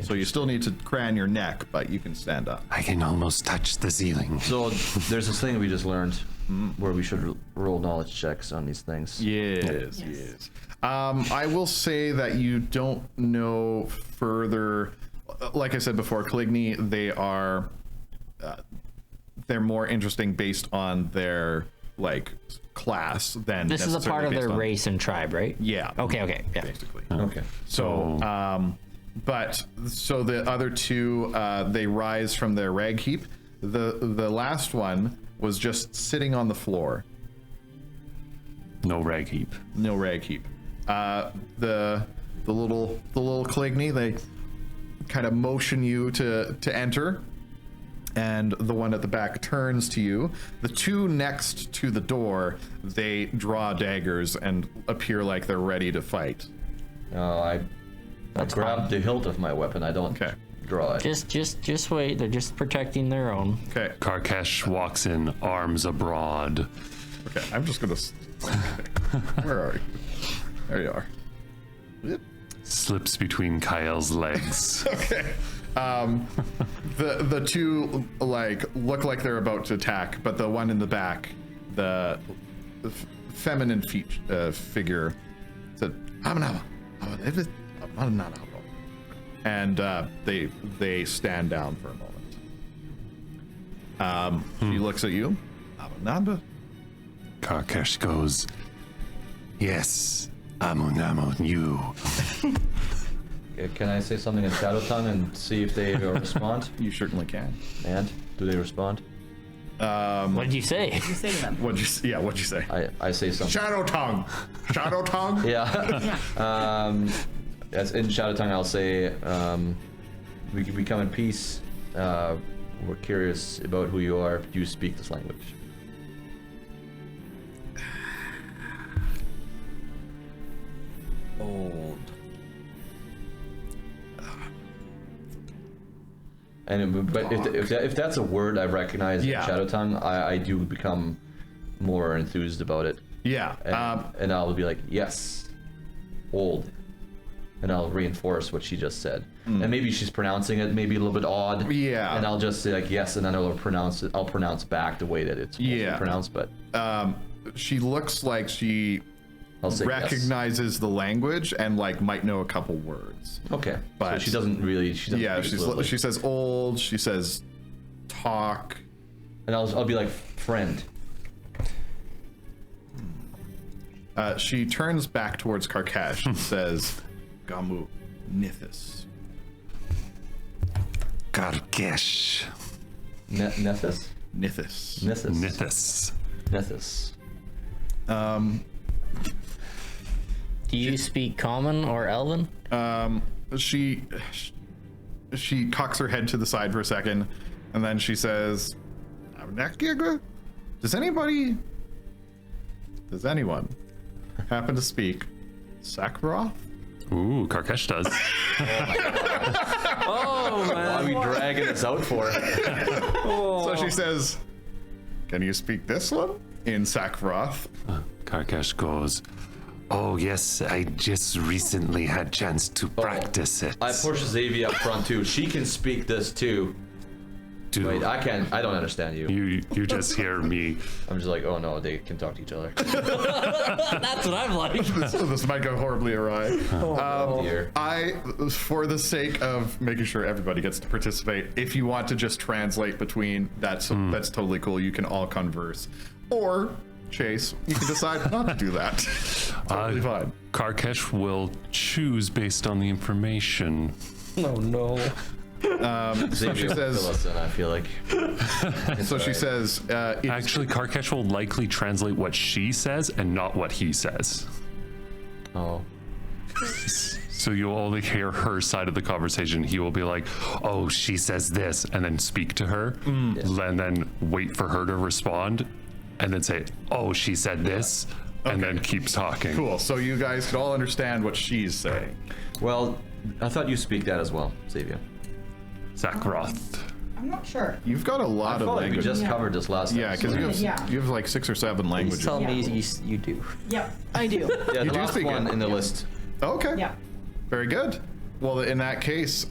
So you still need to cran your neck, but you can stand up. I can almost touch the ceiling. So there's this thing we just learned where we should roll knowledge checks on these things. Yes. I will say that you don't know further. Like I said before, Caligny, they're more interesting based on their like class than This is a part of necessarily their based on- race and tribe, right? Yeah. Okay. Yeah. Basically. Okay. So, so the other two, they rise from their rag heap. The last one was just sitting on the floor. No rag heap. No rag heap. The little Caligny, they kind of motion you to enter, and the one at the back turns to you. The two next to the door, they draw daggers and appear like they're ready to fight. I grab the hilt of my weapon. I don't Okay. draw it. Just wait. They're just protecting their own. Okay. Karkesh walks in, arms abroad. Okay. I'm just gonna. Where are you? There you are. Yep. Slips between Kayel's legs. Okay. The two like look like they're about to attack, but the one in the back, the feminine figure, said, and they stand down for a moment. She looks at you. Karkesh goes, yes, Amun, you. Can I say something in Shadow Tongue and see if they respond? You certainly can. And do they respond? What did you say? You say to them. What'd you say? I say something. Shadow tongue. Shadow tongue. Yeah. As in Shadow Tongue, I'll say, we come in peace. We're curious about who you are. Do you speak this language? Old. And but if that's a word I recognize Yeah. in Shadow Tongue, I do become more enthused about it. Yeah. And I'll be like, yes, old. And I'll reinforce what she just said. And maybe she's pronouncing it maybe a little bit odd. Yeah. And I'll just say like yes, and then I'll pronounce back the way that it's supposed to be pronounced. But She looks like she I'll say recognizes the language and like might know a couple words. yes. Okay. But- so she doesn't really. She doesn't Yeah, speak fluently. she says old. She says talk. And I'll be like friend. She turns back towards Karkesh and says, "Gamu, Nithis." Karkesh. Nethys. Nithis. Nithys. Nithis. Nethys. Do you speak Common or Elven? She cocks her head to the side for a second, and then she says, Does anyone happen to speak Sakharoth?" Ooh, Karkesh does. Oh Why are we dragging this out for? So she says, "Can you speak this one in Sakharoth?" Karkesh goes, oh yes, I just recently had chance to practice it. I push Xavier up front too. She can speak this too. Dude, Wait, I can't. I don't understand you. you just hear me. I'm just like, oh no, they can talk to each other. That's what I'm like. This might go horribly awry. Dear. For the sake of making sure everybody gets to participate, if you want to just translate between, that's totally cool. You can all converse. Or, Chase, you can decide not to do that. Totally fine. Karkesh will choose based on the information. Oh no. So she Xavier will says, fill us in, I feel like. so she says, Actually, Karkesh will likely translate what she says and not what he says. Oh. So you'll only hear her side of the conversation. He will be like, oh, she says this, and then speak to her, and then wait for her to respond, and then say, oh, she said this, and then keep talking. cool. So you guys can all understand what she's saying. Well, I thought you speak that as well, Xavier. Sakharoth. I'm not sure. You've got a I lot of felt like we languages. just covered this last Yeah, because episode. you have like 6 or 7 Please languages. tell me you do. Yep, I do. Yeah, You the do last speak one it. in the list. Okay. Yeah. Very good. Well, in that case,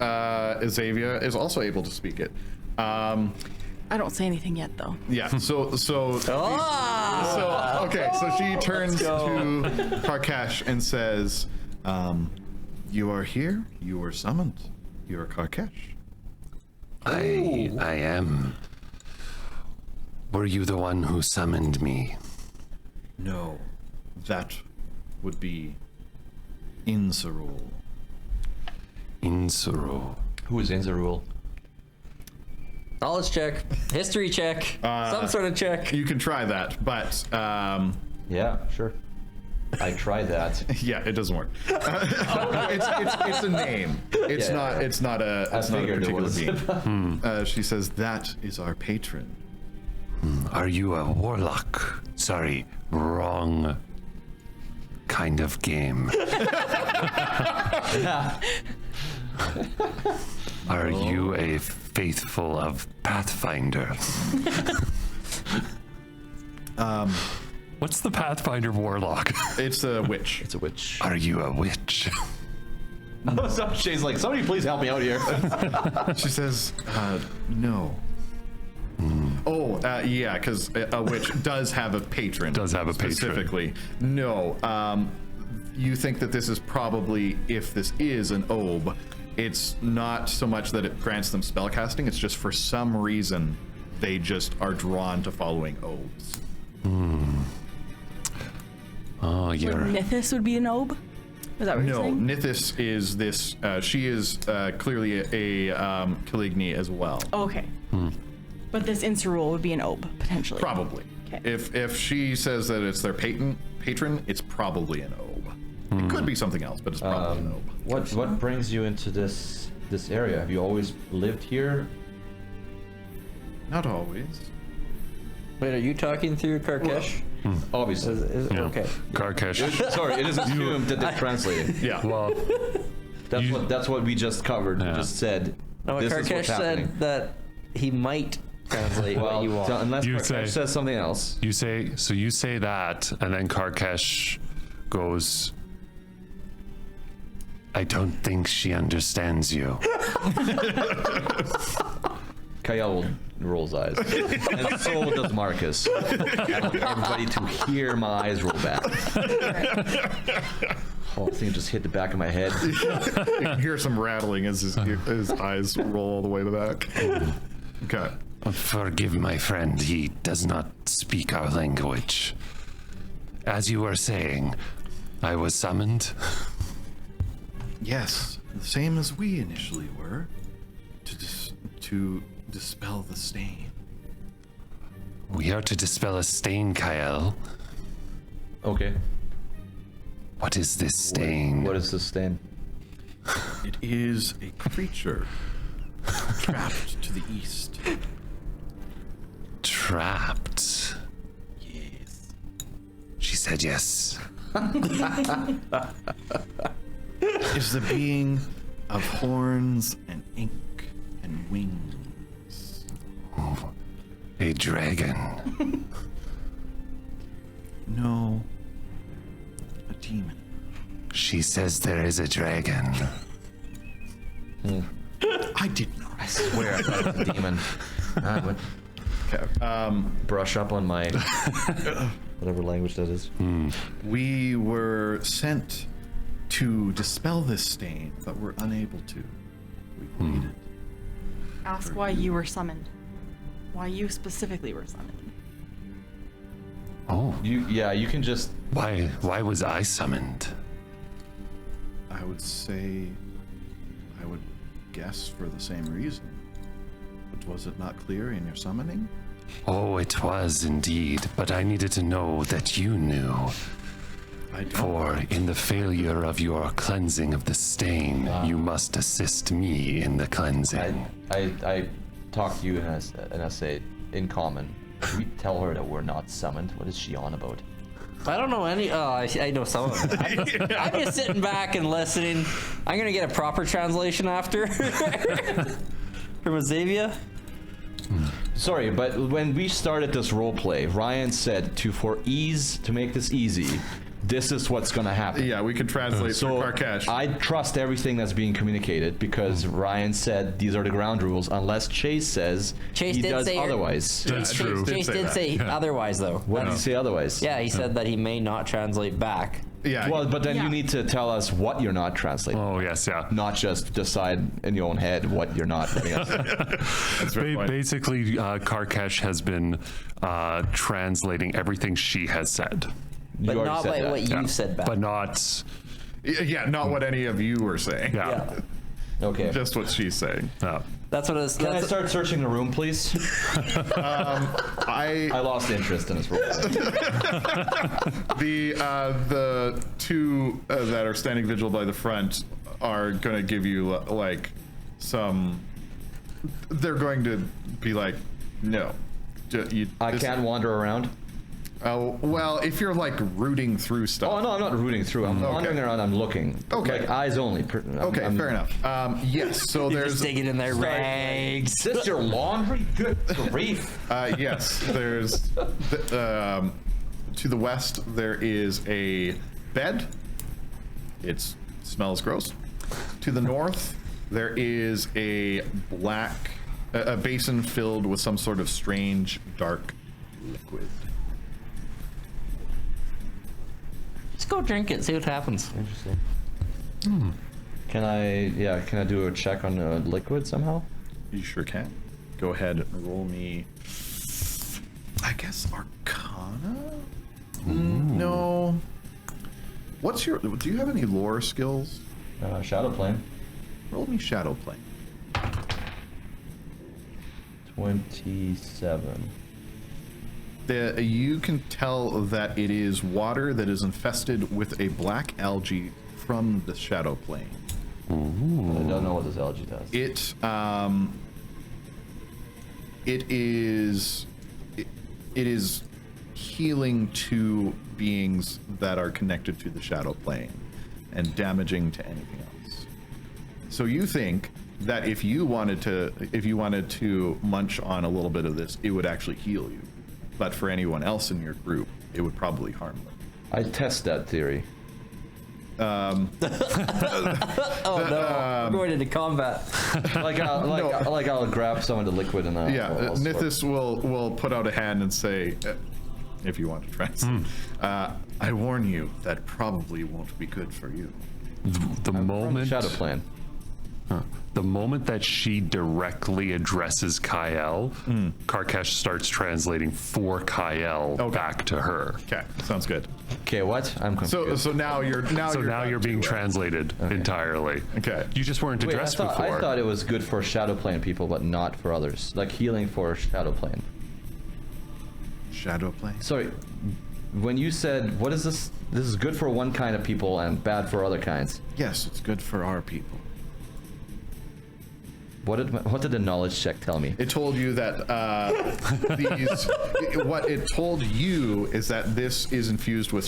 Xavier is also able to speak it. I don't say anything yet, though. Yeah. So okay. So she turns to Karkesh and says, "You are here. You are summoned. You are Karkesh." I am. Were you the one who summoned me? No, that would be Inzarul. Inzuru. Who is Inzarul? Knowledge check, history check, some sort of check. You can try that, but Yeah, sure. I tried that. yeah, it doesn't work. It's a name. It's Yeah, not. yeah. It's not a. It's not a figured it particular was. being. She says that is our patron. Are you a warlock? Sorry, wrong kind of game. Are you a faithful of Pathfinder? What's the Pathfinder warlock? It's a witch. It's a witch. Are you a witch? So Shay's like, somebody please help me out here. She says, no. Oh, yeah, because a witch does have a patron. Does have a patron. Specifically. No. You think that this is probably, if this is an Obe, it's not so much that it grants them spellcasting, it's just for some reason they just are drawn to following Obes. Oh, Like you're... Nithis would be an Obe? Is that what you're No, saying? Nithis is this, she is clearly a Caligny as well. Okay. But this Insurul would be an Obe, potentially. Probably. Okay. If she says that it's their patron, it's probably an Obe. It could be something else, but it's probably an Obe. What brings you into this area? Have you always lived here? Not always. Wait, are you talking through Karkesh? Obviously. Yeah. Okay. Karkesh. Sorry, it is assumed that they translated. Yeah. Well, That's what we just covered. Yeah. We just said. No, this is Karkesh what's happening. said that he might translate what you want. So unless You Karkesh say- says something else. you say that, and then Karkesh goes, I don't think she understands you. Kayel roll his eyes. And so does Marcus. I want everybody to hear my eyes roll back. Oh, I think it just hit the back of my head. You can hear some rattling as his eyes roll all the way to the back. Okay. Forgive my friend, he does not speak our language. As you were saying, I was summoned. Yes, the same as we initially were, to dispel the stain. We are to dispel a stain, Kayel. Okay. What is this stain? What is this stain? It is a creature trapped to the east. Trapped. Yes. She said yes. Is the being of horns and ink and wings. A dragon. No, a demon. She says there is a dragon. I did not. I swear I thought it was a demon. I would Okay. brush up on my whatever language that is. We were sent to dispel this stain, but were unable to. We waited. Ask why you were summoned. Why you specifically were summoned. Oh, You can just. why was I summoned? I would say, I would guess for the same reason. But was it not clear in your summoning? Oh, it was indeed, but I needed to know that you knew. I don't. For in the failure of your cleansing of the stain, you must assist me in the cleansing. I talk to you and I say in common. Can we tell her that we're not summoned? What is she on about? I don't know any. Oh, I know some of it. I'm just sitting back and listening. I'm gonna get a proper translation after from Xavier. Sorry, but when we started this role play, Ryan said to make this easy, this is what's gonna happen. Yeah, we can translate So for Karkesh. I trust everything that's being communicated because Ryan said these are the ground rules unless Chase says Chase he did does say otherwise. That's true. Chase did say otherwise, though. What did he say otherwise? Yeah, he said that he may not translate back. Yeah. Well, but then Yeah. you need to tell us what you're not translating. Oh, yes, yeah. Not just decide in your own head what you're not. that's a fair point. Basically, Karkesh has been translating everything she has said, But already not said like that. what you said back. but not. Yeah, not what any of you were saying. Yeah. Okay. Just what she's saying. That's what it's. Can I That's, start searching the room, please? I lost interest in this role play. The two that are standing vigil by the front are going to give you like some. They're going to be like, no. I can't wander around. Oh, well, if you're like rooting through stuff. Oh, no, I'm not rooting through. I'm wandering around, I'm looking. Okay. Like, eyes only. Okay, fair enough. Yes, so you're there's. just digging in their rags. Is this your laundry? Good grief. Yes, there's. To the west, there is a bed. It smells gross. To the north, there is a a basin filled with some sort of strange, dark liquid. Just go drink it, see what happens. Interesting. Can I do a check on the liquid somehow? You sure can. Go ahead and roll me. I guess Arcana? No. What's your. Do you have any lore skills? Shadow plane. Roll me Shadow Plane. 27. You can tell that it is water that is infested with a black algae from the Shadow Plane. I don't know what this algae does. It is healing to beings that are connected to the Shadow Plane and damaging to anything else. So you think that if you wanted to munch on a little bit of this, it would actually heal you. But for anyone else in your group, it would probably harm them. I test that theory. Oh no, we're going into combat. I'll grab some of the liquid and I'll Nithis will put out a hand and say, if you want to translate, I warn you, that probably won't be good for you. The moment. Shadow plan. The moment that she directly addresses Kayel, Karkesh starts translating for Kayel back to her. Okay, sounds good. Okay, what? I'm confused. So now you're You're being translated entirely. Okay. You just weren't Wait, addressed I before. thought it was good for shadow plane people, but not for others. Like healing for shadow plane. Shadow Plane. Sorry, when you said, what is this? This is good for one kind of people and bad for other kinds. Yes, it's good for our people. What did the knowledge check tell me? It told you that what it told you is that this is infused with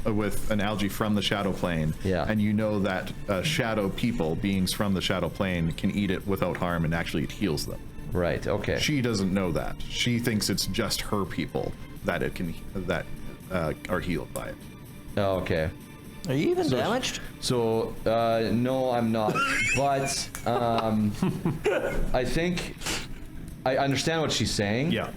with an algae from the Shadow Plane. Yeah. And you know that shadow people, beings from the Shadow Plane, can eat it without harm, and actually it heals them. Right. Okay. She doesn't know that. She thinks it's just her people that are healed by it. Oh, okay. Are you even damaged? So, no, I'm not. But I think I understand what she's saying. Yeah.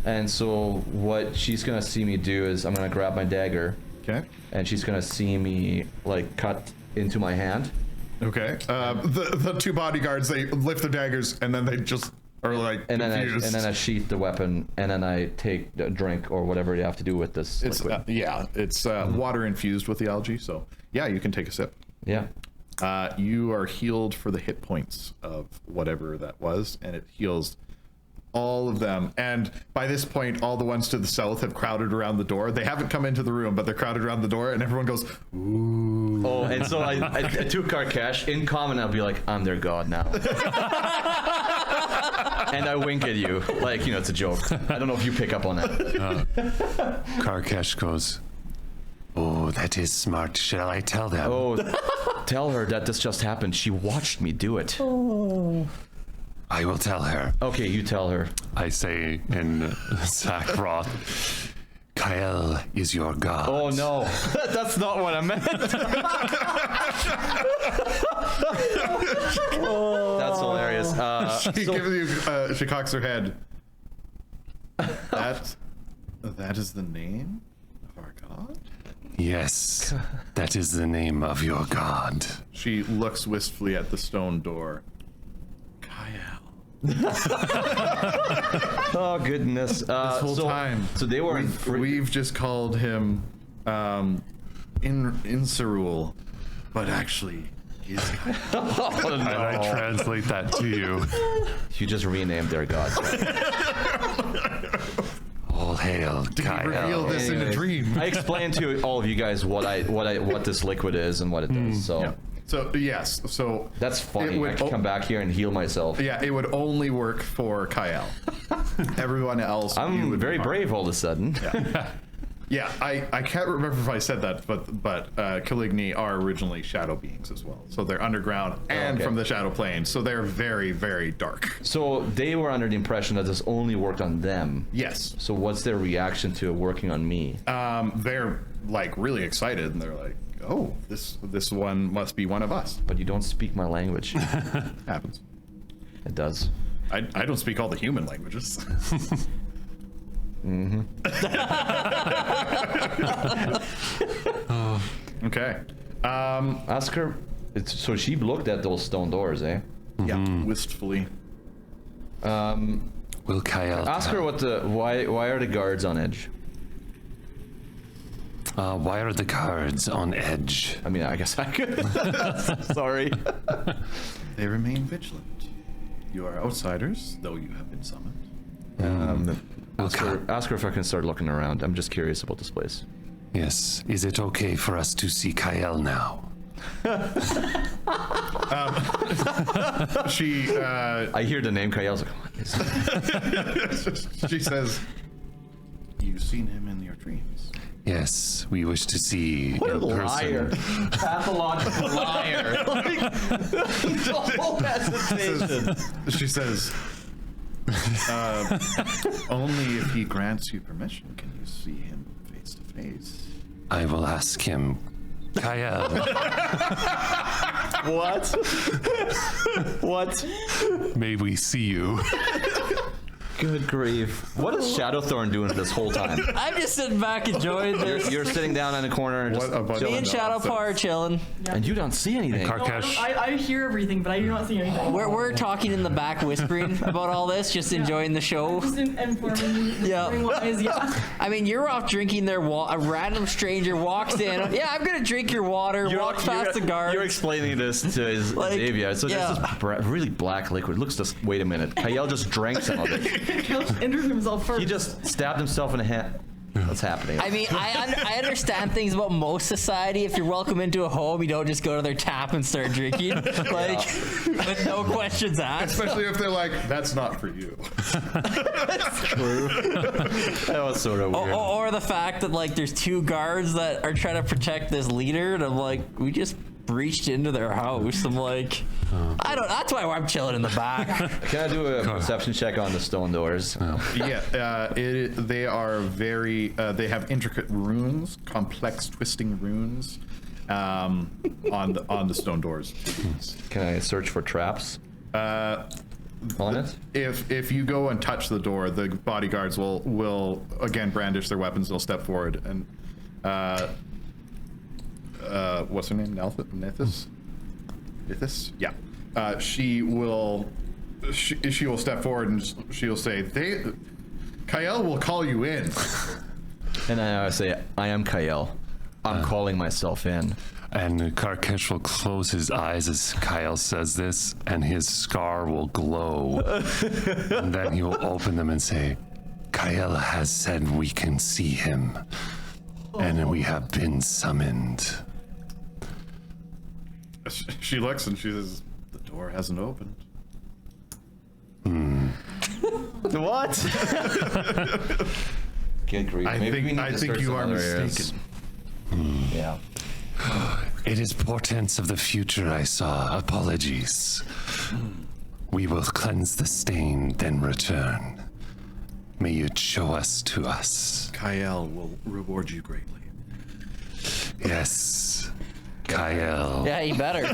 And so what she's gonna see me do is I'm gonna grab my dagger. Okay. And she's gonna see me like cut into my hand. Okay. The two bodyguards, they lift their daggers and then they just are like confused. And then I sheath the weapon, and then I take a drink or whatever you have to do with this It's liquid. it's water infused with the algae, so yeah, you can take a sip. Yeah. You are healed for the hit points of whatever that was, and it heals all of them. And by this point, all the ones to the south have crowded around the door. They haven't come into the room, but they're crowded around the door, and everyone goes, ooh. Oh, and so I took Karkesh. In common, I'll be like, I'm their god now. And I wink at you, like, it's a joke. I don't know if you pick up on that. Karkesh goes, oh, that is smart. Shall I tell them? Oh, tell her that this just happened. She watched me do it. Oh. I will tell her. Okay, you tell her. I say in Sackroth, Kayel is your god. Oh no, that's not what I meant. That's hilarious. She gives you. She cocks her head. That is the name of our god? Yes, that is the name of your god. She looks wistfully at the stone door. Kayel. Oh goodness. This whole time. So they were in. We've just called him Incerul, but actually he's Kayel. And I translate that to you. You just renamed their god. All hail, Reveal Kayel. this in a dream. I explained to all of you guys what this liquid is and what it does. So Yeah. So yes, so that's funny. It would I can come back here and heal myself. yeah, it would only work for Kayel. Everyone else, you I'm would very harm. brave all of a sudden. Yeah, I can't remember if I said that, but Caligni are originally shadow beings as well. So they're underground and okay. from the shadow plane. So they're very, very dark. So they were under the impression that this only worked on them. Yes. So what's their reaction to it working on me? They're like really excited and they're like, oh, this one must be one of us. But you don't speak my language. Happens. It does. I don't speak all the human languages. Okay. Ask her. So she looked at those stone doors, eh? Yeah, wistfully. Will Kayel Ask her what why are the guards on edge? why are the guards on edge? I mean, I guess I could. Sorry. They remain vigilant. You are outsiders, though you have been summoned. Ask her if I can start looking around. I'm just curious about this place. Yes. Is it okay for us to see Kayel now? She I hear the name Kayel's like, what is that? she says, "You've seen him in your dreams." Yes, we wish to see What a in liar. person. Pathological liar. No hesitation. She says, "Only if he grants you permission can you see him face to face." I will ask him. Kayel, What? may we see you? Good grief. What is Shadowthorn doing this whole time? I'm just sitting back enjoying this. You're sitting down in a corner and just What a bunch Me of and Shadow nonsense. Par are chilling. and you don't see anything. Karkesh, I hear everything, but I do not see anything. We're talking in the back, whispering about all this, just enjoying the show. Just informing Yeah. wise, yeah. I mean, you're off drinking their water. A random stranger walks in. Yeah, I'm gonna drink your water. Walks past the guards. You're explaining this to Xavier. So yeah. there's this really black liquid. Looks just. Wait a minute. Kayel just drank some of it. He'll injure himself first. He just stabbed himself in the hand. What's happening? I mean, I understand things about most society. If you're welcome into a home, you don't just go to their tap and start drinking, like with no questions asked. Especially if they're like, "That's not for you." True. That was sort of weird. Or the fact that like there's two guards that are trying to protect this leader, and I'm like, we just breached into their house. I'm like, I don't. That's why I'm chilling in the back. Can I do a perception check on the stone doors? Yeah, they are very. They have intricate runes, complex twisting runes, on the stone doors. Can I search for traps? On it? If you go and touch the door, the bodyguards will again brandish their weapons. They'll step forward and. What's her name? Nithis? Yeah. She will step forward and she'll say, Kayel will call you in. And I say, I am Kayel. I'm calling myself in. and Karkesh will close his eyes as Kayel says this, and his scar will glow. And then he will open them and say, Kayel has said we can see him, and we have been summoned. She looks and she says, the door hasn't opened. What? Good grief. I Maybe we need think to search you some are other areas. mistaken. Yeah. It is portents of the future I saw. Apologies. We will cleanse the stain, then return. May you show us to us. Kayel will reward you greatly. Yes, Kayel. Yeah, you better.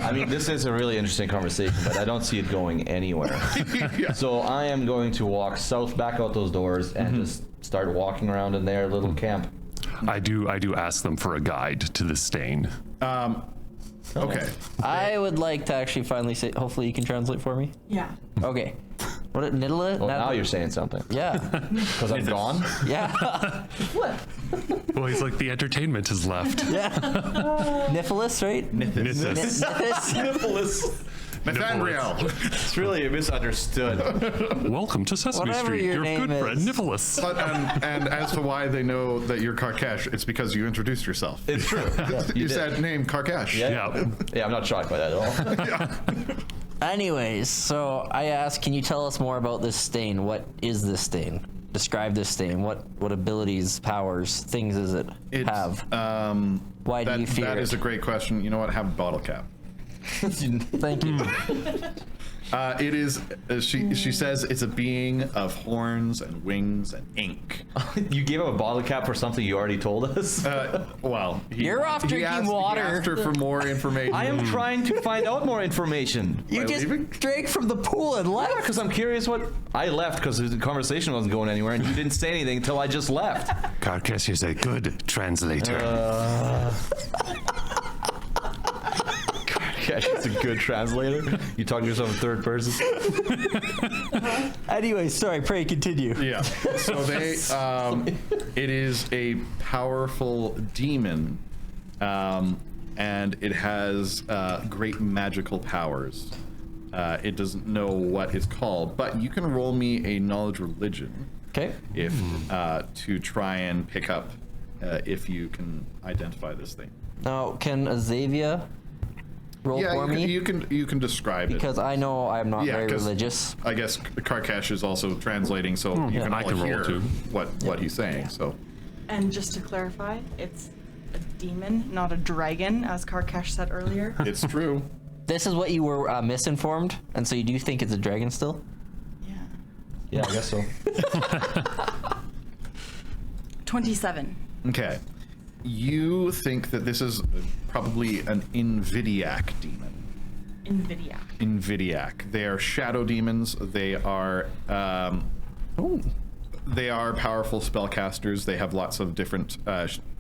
I mean, this is a really interesting conversation, but I don't see it going anywhere. So I am going to walk south, back out those doors, and just start walking around in their little camp. I do ask them for a guide to the stain. Okay. I would like to actually finally say, hopefully you can translate for me. Yeah. Okay. What, Nidalee? Well, now you're saying something. Yeah. Because I'm gone? Yeah. Well, he's like, the entertainment is left. Yeah. Nifilus, right? Nithis. Nithis? Nathaniel. It's really misunderstood. Welcome to Sesame Whatever Street. your Your name good friend, is. Nifilus. And as to why they know that you're Karkash, it's because you introduced yourself. It's true. You did. said name Karkash. Yeah. Yeah, I'm not shocked by that at all. Anyways, so I asked, can you tell us more about this stain? What is this stain? Describe this stain. What abilities, powers, things does it have? Why do you fear That it? is a great question. You know what? Have a bottle cap. Thank you. It is, she says it's a being of horns and wings and ink. You gave him a bottle cap for something you already told us? Well, You're off drinking water. He asked her for more information. I am trying to find out more information. You just drank from the pool and left. Because I'm curious what... I left because the conversation wasn't going anywhere, and you didn't say anything until I just left. Karkash is a good translator. Yeah, she's a good translator. You talking to yourself in third person? Anyway, sorry, pray continue. Yeah. So they, it is a powerful demon, and it has great magical powers. It doesn't know what it's called, but you can roll me a knowledge religion Okay. if to try and pick up if you can identify this thing. Now, can Azavia roll for me? you can describe Because I know I'm not Yeah, very 'cause- religious. it. I guess Karkash is also translating, so you can I all can roll hear too. what he's saying. So And just to clarify, it's a demon, not a dragon, as Karkash said earlier. it's true. This is what you were misinformed, and so you do think it's a dragon still? Yeah. Yeah, I guess so. 27. Okay. You think that this is probably an Invidiac demon. Invidiac. They are shadow demons. They are powerful spellcasters. They have lots of different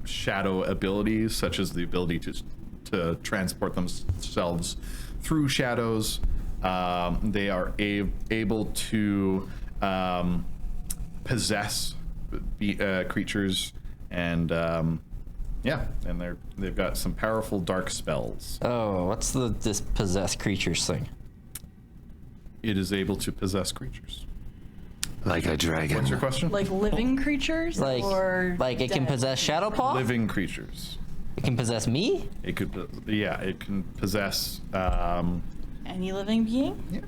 shadow abilities, such as the ability to transport themselves through shadows. They are able to possess creatures, and and they've got some powerful dark spells. Oh, what's this possessed creatures thing? It is able to possess creatures. Like a dragon. What's your question? Like living creatures? or Like it can dead? possess Shadowpaw? Living creatures. It can possess me? It could, it can possess. Any living being?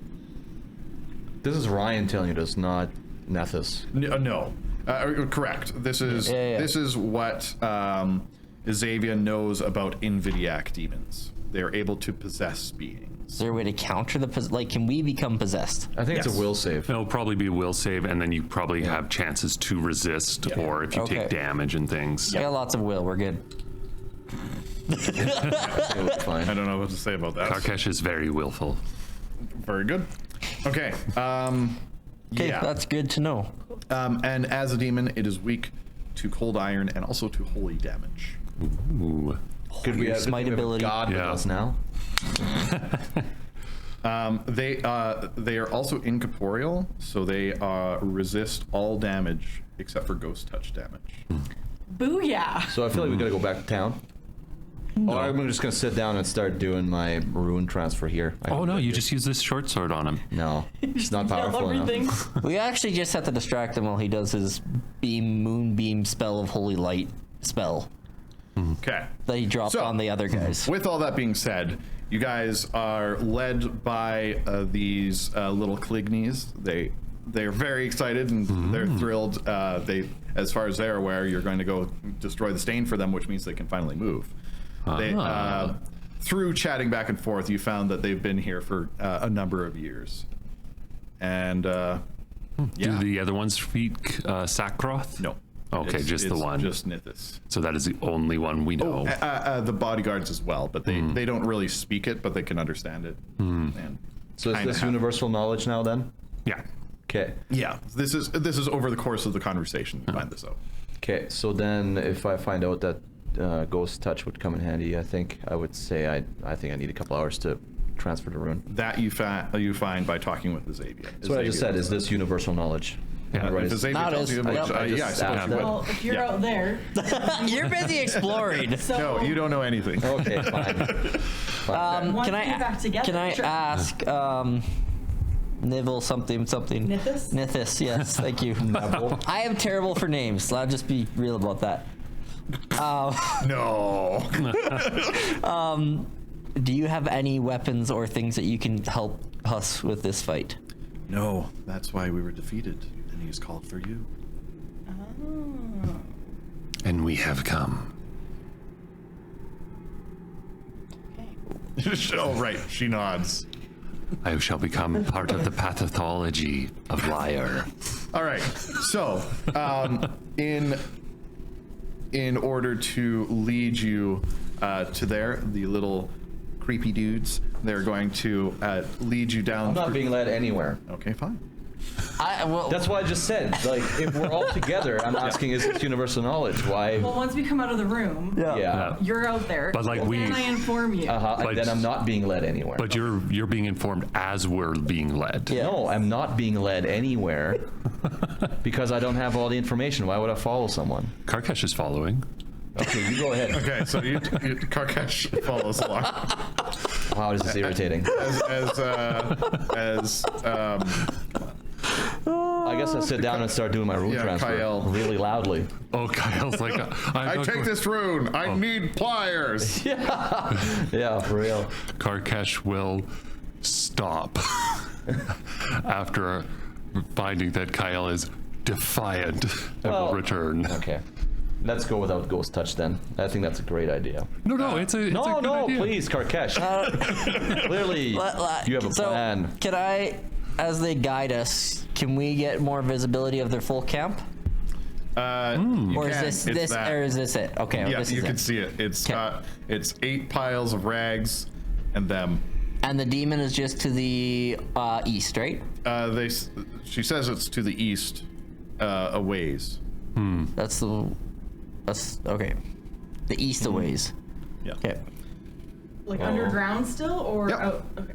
This is Ryan telling you this, not Nethys. No, correct. This is Yeah. this is what Xavier knows about Invidiac demons. They are able to possess beings. Is there a way to counter the can we become possessed? I think it's Yes. a will save. It'll probably be a will save, and then you probably have chances to resist, or if you Okay. take damage and things. I got lots of will. We're good. It was fine. I don't know what to say about that. Karkash is very willful. Very good. Okay. Okay, Yeah. that's good to know. And as a demon, it is weak to cold iron and also to holy damage. Ooh. Could we have Smite ability. God with Yeah. us now? They are also incorporeal, so they resist all damage except for ghost touch damage. Booyah! So I feel like we gotta go back to town. Or I'm just gonna sit down and start doing my rune transfer here. Oh no, you just use this short sword on him. No, it's not powerful enough. We actually just have to distract him while he does his moonbeam spell of holy light spell Okay. that he dropped So- on the other guys. With all that being said, you guys are led by these little Clignies. They're very excited and they're thrilled. As far as they're aware, you're going to go destroy the stain for them, which means they can finally move. through chatting back and forth, you found that they've been here for a number of years. And Do the other ones speak Sackroth? no. Okay, just the one. Just Nithis. So that is the only one we know. The bodyguards as well, but they don't really speak it, but they can understand it. And So is kinda this have- universal knowledge now then? Yeah. Okay. Yeah, this is over the course of the conversation. You find this out. Okay, so then if I find out that ghost touch would come in handy, I think I would say I think I need a couple hours to transfer the rune. That you find by talking with the Xavier. So what I just said, is this universal knowledge? Yeah, Right, If the is- Xavier Not tells as- you, Yep. which, I just yeah, I suppose asked you that. would. Well, if you're Yeah. out there, You're busy exploring. so No, you don't know anything. Okay, fine. once Can we I get back together, can I sure. ask Nibble something? Nithis? Nithis, yes, thank you. I am terrible for names, so I'll just be real about that. No. Do you have any weapons or things that you can help us with this fight? No, that's why we were defeated, and he's called for you. And we have come. Oh, right. She nods. I shall become part of the pathology of liar. All right. So, in order to lead you to there, the little creepy dudes, they're going to lead you down. I'm not being led anywhere. Okay, fine. That's what I just said. Like, if we're all together, I'm asking, is this universal knowledge? Why? Well, once we come out of the room, Yeah. you're out there. But, like, then I inform you. And then I'm not being led anywhere. But you're being informed as we're being led. Yeah. No, I'm not being led anywhere because I don't have all the information. Why would I follow someone? Karkesh is following. Okay, you go ahead. Okay, so Karkesh follows along Wow, this is irritating. I guess I sit down and start doing my rune Yeah, transfer Kayel. really loudly. Oh, Kyle's like, I take this rune. I need pliers. Yeah, for real. Karkesh will stop after finding that Kyle is defiant and will return. Okay. Let's go without ghost touch then. I think that's a great idea. No, it's a No, good no, idea. please, Karkesh. Clearly, you have a plan. Can I, as they guide us, can we get more visibility of their full camp? Or is this or is this it? Okay, Yeah, this you is can it. see it. It's 'Kay. it's 8 piles of rags and them. And the demon is just to the east, right? She says it's to the east, a ways. That's okay. The east a ways. Yeah. Okay. Like underground still, or Yep. out? Okay.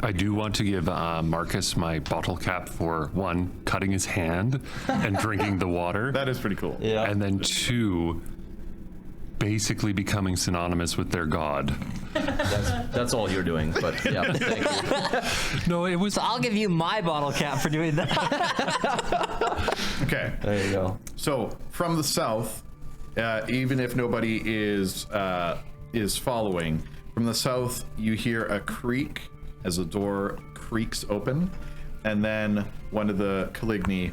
I do want to give Marcus my bottle cap for 1, cutting his hand and drinking the water. That is pretty cool. Yeah. And then 2, basically becoming synonymous with their god. That's all you're doing, but yeah, thank you. No, it was. So I'll give you my bottle cap for doing that. Okay. There you go. So from the south, even if nobody is following, from the south you hear a creak as a door creaks open, and then one of the Caligni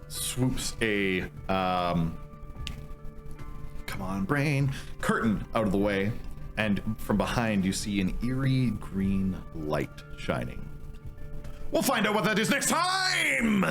swoops a come on brain curtain out of the way, and from behind you see an eerie green light shining. We'll find out what that is next time.